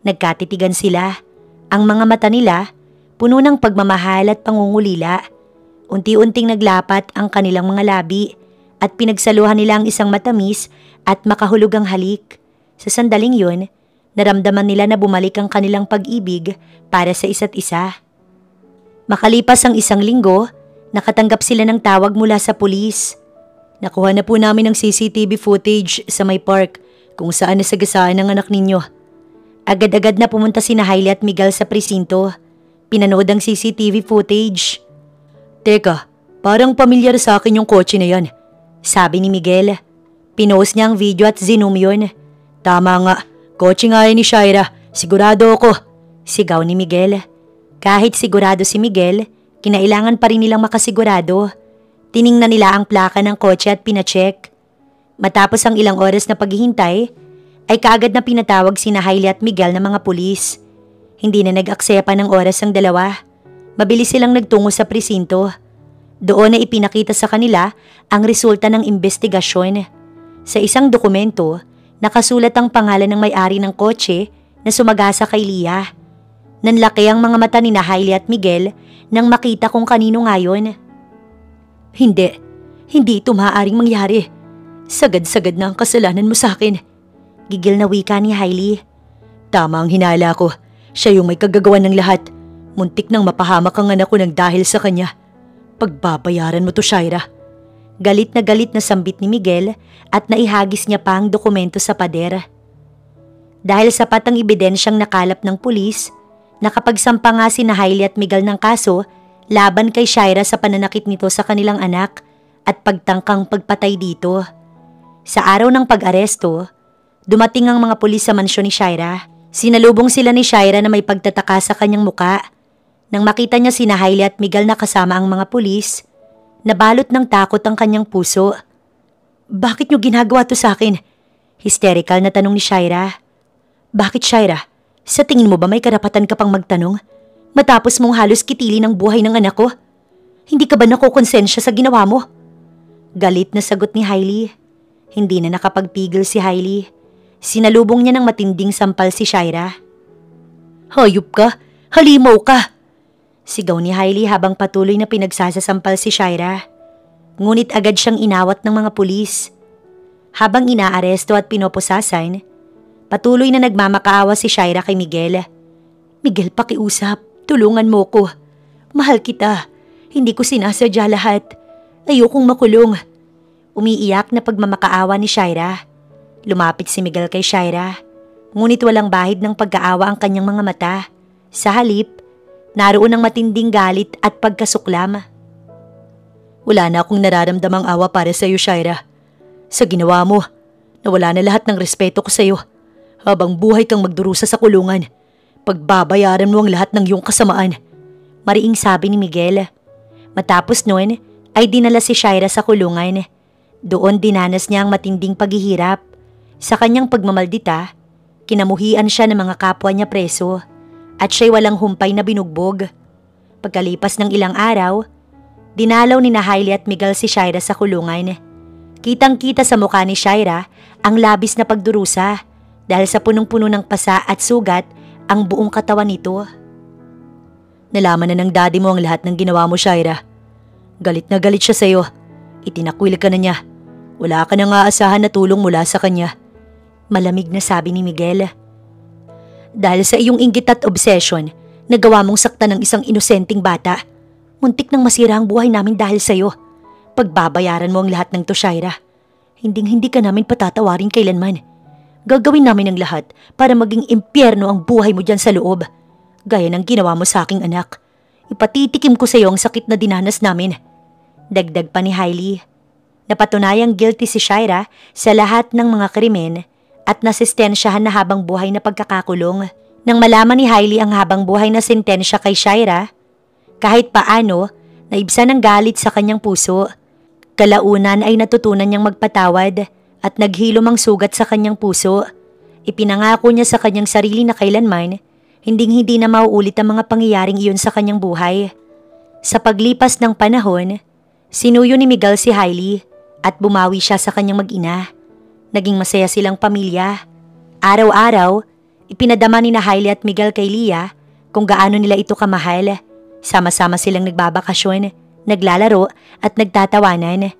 Nagkatitigan sila. Ang mga mata nila, puno ng pagmamahal at pangungulila. Unti-unting naglapat ang kanilang mga labi at pinagsaluhan nila ang isang matamis at makahulugang halik. Sa sandaling yun, naramdaman nila na bumalik ang kanilang pag-ibig para sa isa't isa. Makalipas ang isang linggo, nakatanggap sila ng tawag mula sa pulis. Nakuha na po namin ang CCTV footage sa may park kung saan nasagasaan ang anak ninyo. Agad-agad na pumunta sina Hailey at Miguel sa presinto. Pinanood ang CCTV footage. Teka, parang pamilyar sa akin yung kotse na yan, sabi ni Miguel. Pinost niya ang video at zoom yun. Tama nga, kotse nga yan ni Shaira, sigurado ako, sigaw ni Miguel. Kahit sigurado si Miguel, Kinailangan pa rin nilang makasigurado. Tiningnan nila ang plaka ng kotse at pinacheck. Matapos ang ilang oras na paghihintay, ay kaagad na pinatawag sina Hailey at Miguel ng mga pulis. Hindi na nag-aksepa ng oras ang dalawa. Mabilis silang nagtungo sa presinto. Doon na ipinakita sa kanila ang resulta ng investigasyon. Sa isang dokumento, nakasulat ang pangalan ng may-ari ng kotse na sumagasa kay Leah. Nanlaki ang mga mata ni Hailey at Miguel nang makita kung kanino nga yun. Hindi ito maaaring mangyari. Sagad-sagad na ang kasalanan mo sa akin. Gigil na wika ni Hailey. Tama ang hinala ko. Siya yung may kagagawan ng lahat. Muntik nang mapahamak ang anak ko ng dahil sa kanya. Pagbabayaran mo to, Shaira. Galit na sambit ni Miguel at naihagis niya pa ang dokumento sa pader. Dahil sapat ang ebidensyang nakalap ng pulis, nakapagsampa nga si Hailey at Miguel ng kaso laban kay Shaira sa pananakit nito sa kanilang anak at pagtangkang pagpatay dito. Sa araw ng pag-aresto, dumating ang mga pulis sa mansyon ni Shaira. Sinalubong sila ni Shaira na may pagtataka sa kanyang muka. Nang makita niya si Hailey at Miguel na kasama ang mga pulis, nabalot ng takot ang kanyang puso. Bakit niyo ginagawa to sa akin? Hysterical na tanong ni Shaira. Bakit, Shaira? Sa tingin mo ba may karapatan ka pang magtanong? Matapos mong halos kitilin ang buhay ng anak ko? Hindi ka ba nakokonsensya sa ginawa mo? Galit na sagot ni Hailey. Hindi na nakapagpigil si Hailey. Sinalubong niya ng matinding sampal si Shaira. Hayop ka! Halimaw ka! Sigaw ni Hailey habang patuloy na pinagsasasampal si Shaira. Ngunit agad siyang inawat ng mga pulis. Habang inaaresto at pinoposasan, patuloy na nagmamakaawa si Shaira kay Miguel. Miguel, pakiusap. Tulungan mo ko. Mahal kita. Hindi ko sinasadya lahat. Ayokong makulong. Umiiyak na pagmamakaawa ni Shaira. Lumapit si Miguel kay Shaira. Ngunit walang bahid ng pagkaawa ang kanyang mga mata. Sa halip, naroon ang matinding galit at pagkasuklam. Wala na akong nararamdamang awa para sa iyo, Shaira. Sa ginawa mo, nawala na lahat ng respeto ko sa iyo. Habang buhay kang magdurusa sa kulungan, pagbabayaran mo ang lahat ng iyong kasamaan. Mariing sabi ni Miguel. Matapos noon, ay dinala si Shaira sa kulungan. Doon dinanas niya ang matinding paghihirap. Sa kanyang pagmamaldita, kinamuhian siya ng mga kapwa niya preso at siya'y walang humpay na binugbog. Pagkalipas ng ilang araw, dinalaw ni Hailey at Miguel si Shaira sa kulungan. Kitang-kita sa mukha ni Shaira ang labis na pagdurusa dahil sa punong-puno ng pasa at sugat ang buong katawan nito. Nalaman na ng daddy mo ang lahat ng ginawa mo, Shaira. Galit na galit siya sa'yo. Itinakwil ka na niya. Wala ka nang aasahan na tulong mula sa kanya. Malamig na sabi ni Miguel. Dahil sa iyong inggit at obsession, nagawa mong saktan ng isang inosenteng bata. Muntik nang masira ang buhay namin dahil sa'yo. Pagbabayaran mo ang lahat ng to, Shaira. Hinding-hindi ka namin patatawarin kailanman. Gagawin namin ang lahat para maging impyerno ang buhay mo dyan sa loob. Gaya ng ginawa mo sa aking anak. Ipatitikim ko sa iyo ang sakit na dinanas namin. Dagdag pa ni Hailey. Napatunayang guilty si Shaira sa lahat ng mga krimen at nasistensyahan na habang buhay na pagkakakulong. Nang malaman ni Hailey ang habang buhay na sentensya kay Shaira, kahit paano, naibsan ang galit sa kanyang puso. Kalaunan ay natutunan niyang magpatawad at naghilom ang sugat sa kanyang puso. Ipinangako niya sa kanyang sarili na kailanman, hinding-hindi na mauulit ang mga pangyayaring iyon sa kanyang buhay. Sa paglipas ng panahon, sinuyo ni Miguel si Hailey at bumawi siya sa kanyang mag-ina. Naging masaya silang pamilya. Araw-araw, ipinadama ni Hailey at Miguel kay Leah kung gaano nila ito kamahal. Sama-sama silang nagbabakasyon, naglalaro at nagtatawanan.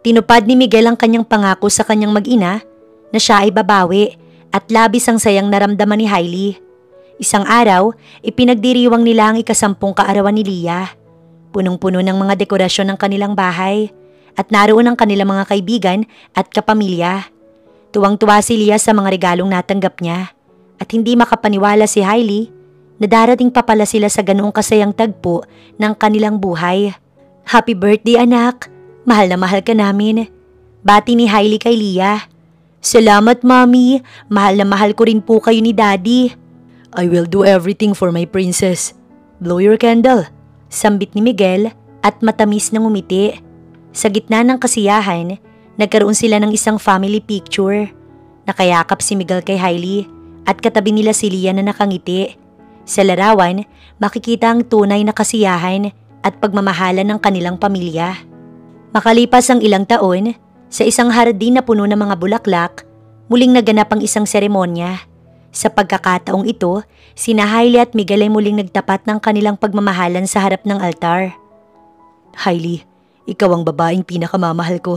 Tinupad ni Miguel ang kanyang pangako sa kanyang mag-ina na siya ay babawi at labis ang sayang naramdaman ni Hailey. Isang araw, ipinagdiriwang nila ang ika-10 kaarawan ni Leah. Punong-puno ng mga dekorasyon ng kanilang bahay at naroon ang kanilang mga kaibigan at kapamilya. Tuwang-tuwa si Leah sa mga regalong natanggap niya at hindi makapaniwala si Hailey na darating pa pala sila sa ganoong kasayang tagpo ng kanilang buhay. Happy birthday, anak! Mahal na mahal ka namin. Bati ni Hailey kay Leah. Salamat, Mommy. Mahal na mahal ko rin po kayo ni Daddy. I will do everything for my princess. Blow your candle. Sambit ni Miguel at matamis na ngumiti. Sa gitna ng kasiyahan, nagkaroon sila ng isang family picture. Nakayakap si Miguel kay Hailey at katabi nila si Leah na nakangiti. Sa larawan, makikita ang tunay na kasiyahan at pagmamahalan ng kanilang pamilya. Makalipas ang ilang taon, sa isang hardin na puno ng mga bulaklak, muling naganap ang isang seremonya. Sa pagkakataong ito, sina Hailey at Miguel ay muling nagtapat ng kanilang pagmamahalan sa harap ng altar. Hailey, ikaw ang babaeng pinakamamahal ko.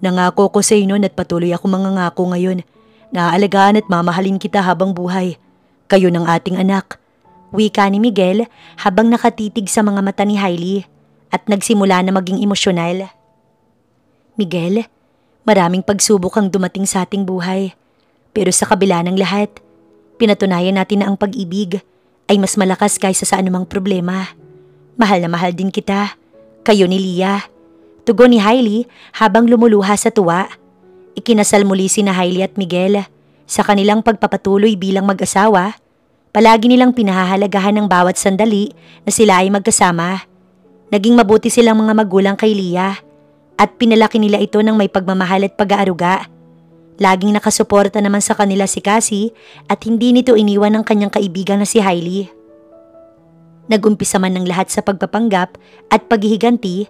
Nangako ko sa iyo noon at patuloy ako mangangako ngayon. Naaalagaan at mamahalin kita habang buhay. Kayo ng ating anak. Wika ni Miguel habang nakatitig sa mga mata ni Hailey at nagsimula na maging emosyonal. Miguel, maraming pagsubok ang dumating sa ating buhay. Pero sa kabila ng lahat, pinatunayan natin na ang pag-ibig ay mas malakas kaysa sa anumang problema. Mahal na mahal din kita. Kayo ni Leah. Tugon ni Hailey habang lumuluha sa tuwa. Ikinasal muli sina Hailey at Miguel. Sa kanilang pagpapatuloy bilang mag-asawa, palagi nilang pinahahalagahan ng bawat sandali na sila ay magkasama. Naging mabuti silang mga magulang kay Leah at pinalaki nila ito ng may pagmamahal at pag-aaruga. Laging nakasuporta naman sa kanila si Cassie at hindi nito iniwan ng kanyang kaibigan na si Hailey. Nagumpisa man ng lahat sa pagpapanggap at paghihiganti.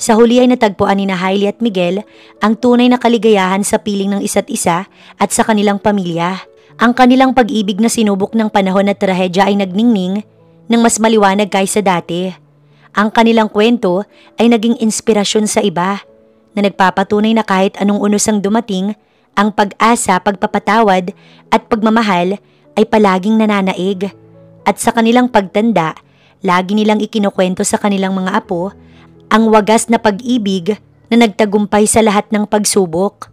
Sa huli ay natagpuan ni na Hailey at Miguel ang tunay na kaligayahan sa piling ng isa't isa at sa kanilang pamilya. Ang kanilang pag-ibig na sinubok ng panahon at trahedya ay nagningning ng mas maliwanag kaysa dati. Ang kanilang kwento ay naging inspirasyon sa iba na nagpapatunay na kahit anong unos ang dumating, ang pag-asa, pagpapatawad at pagmamahal ay palaging nananaig. At sa kanilang pagtanda, lagi nilang ikinukwento sa kanilang mga apo ang wagas na pag-ibig na nagtagumpay sa lahat ng pagsubok.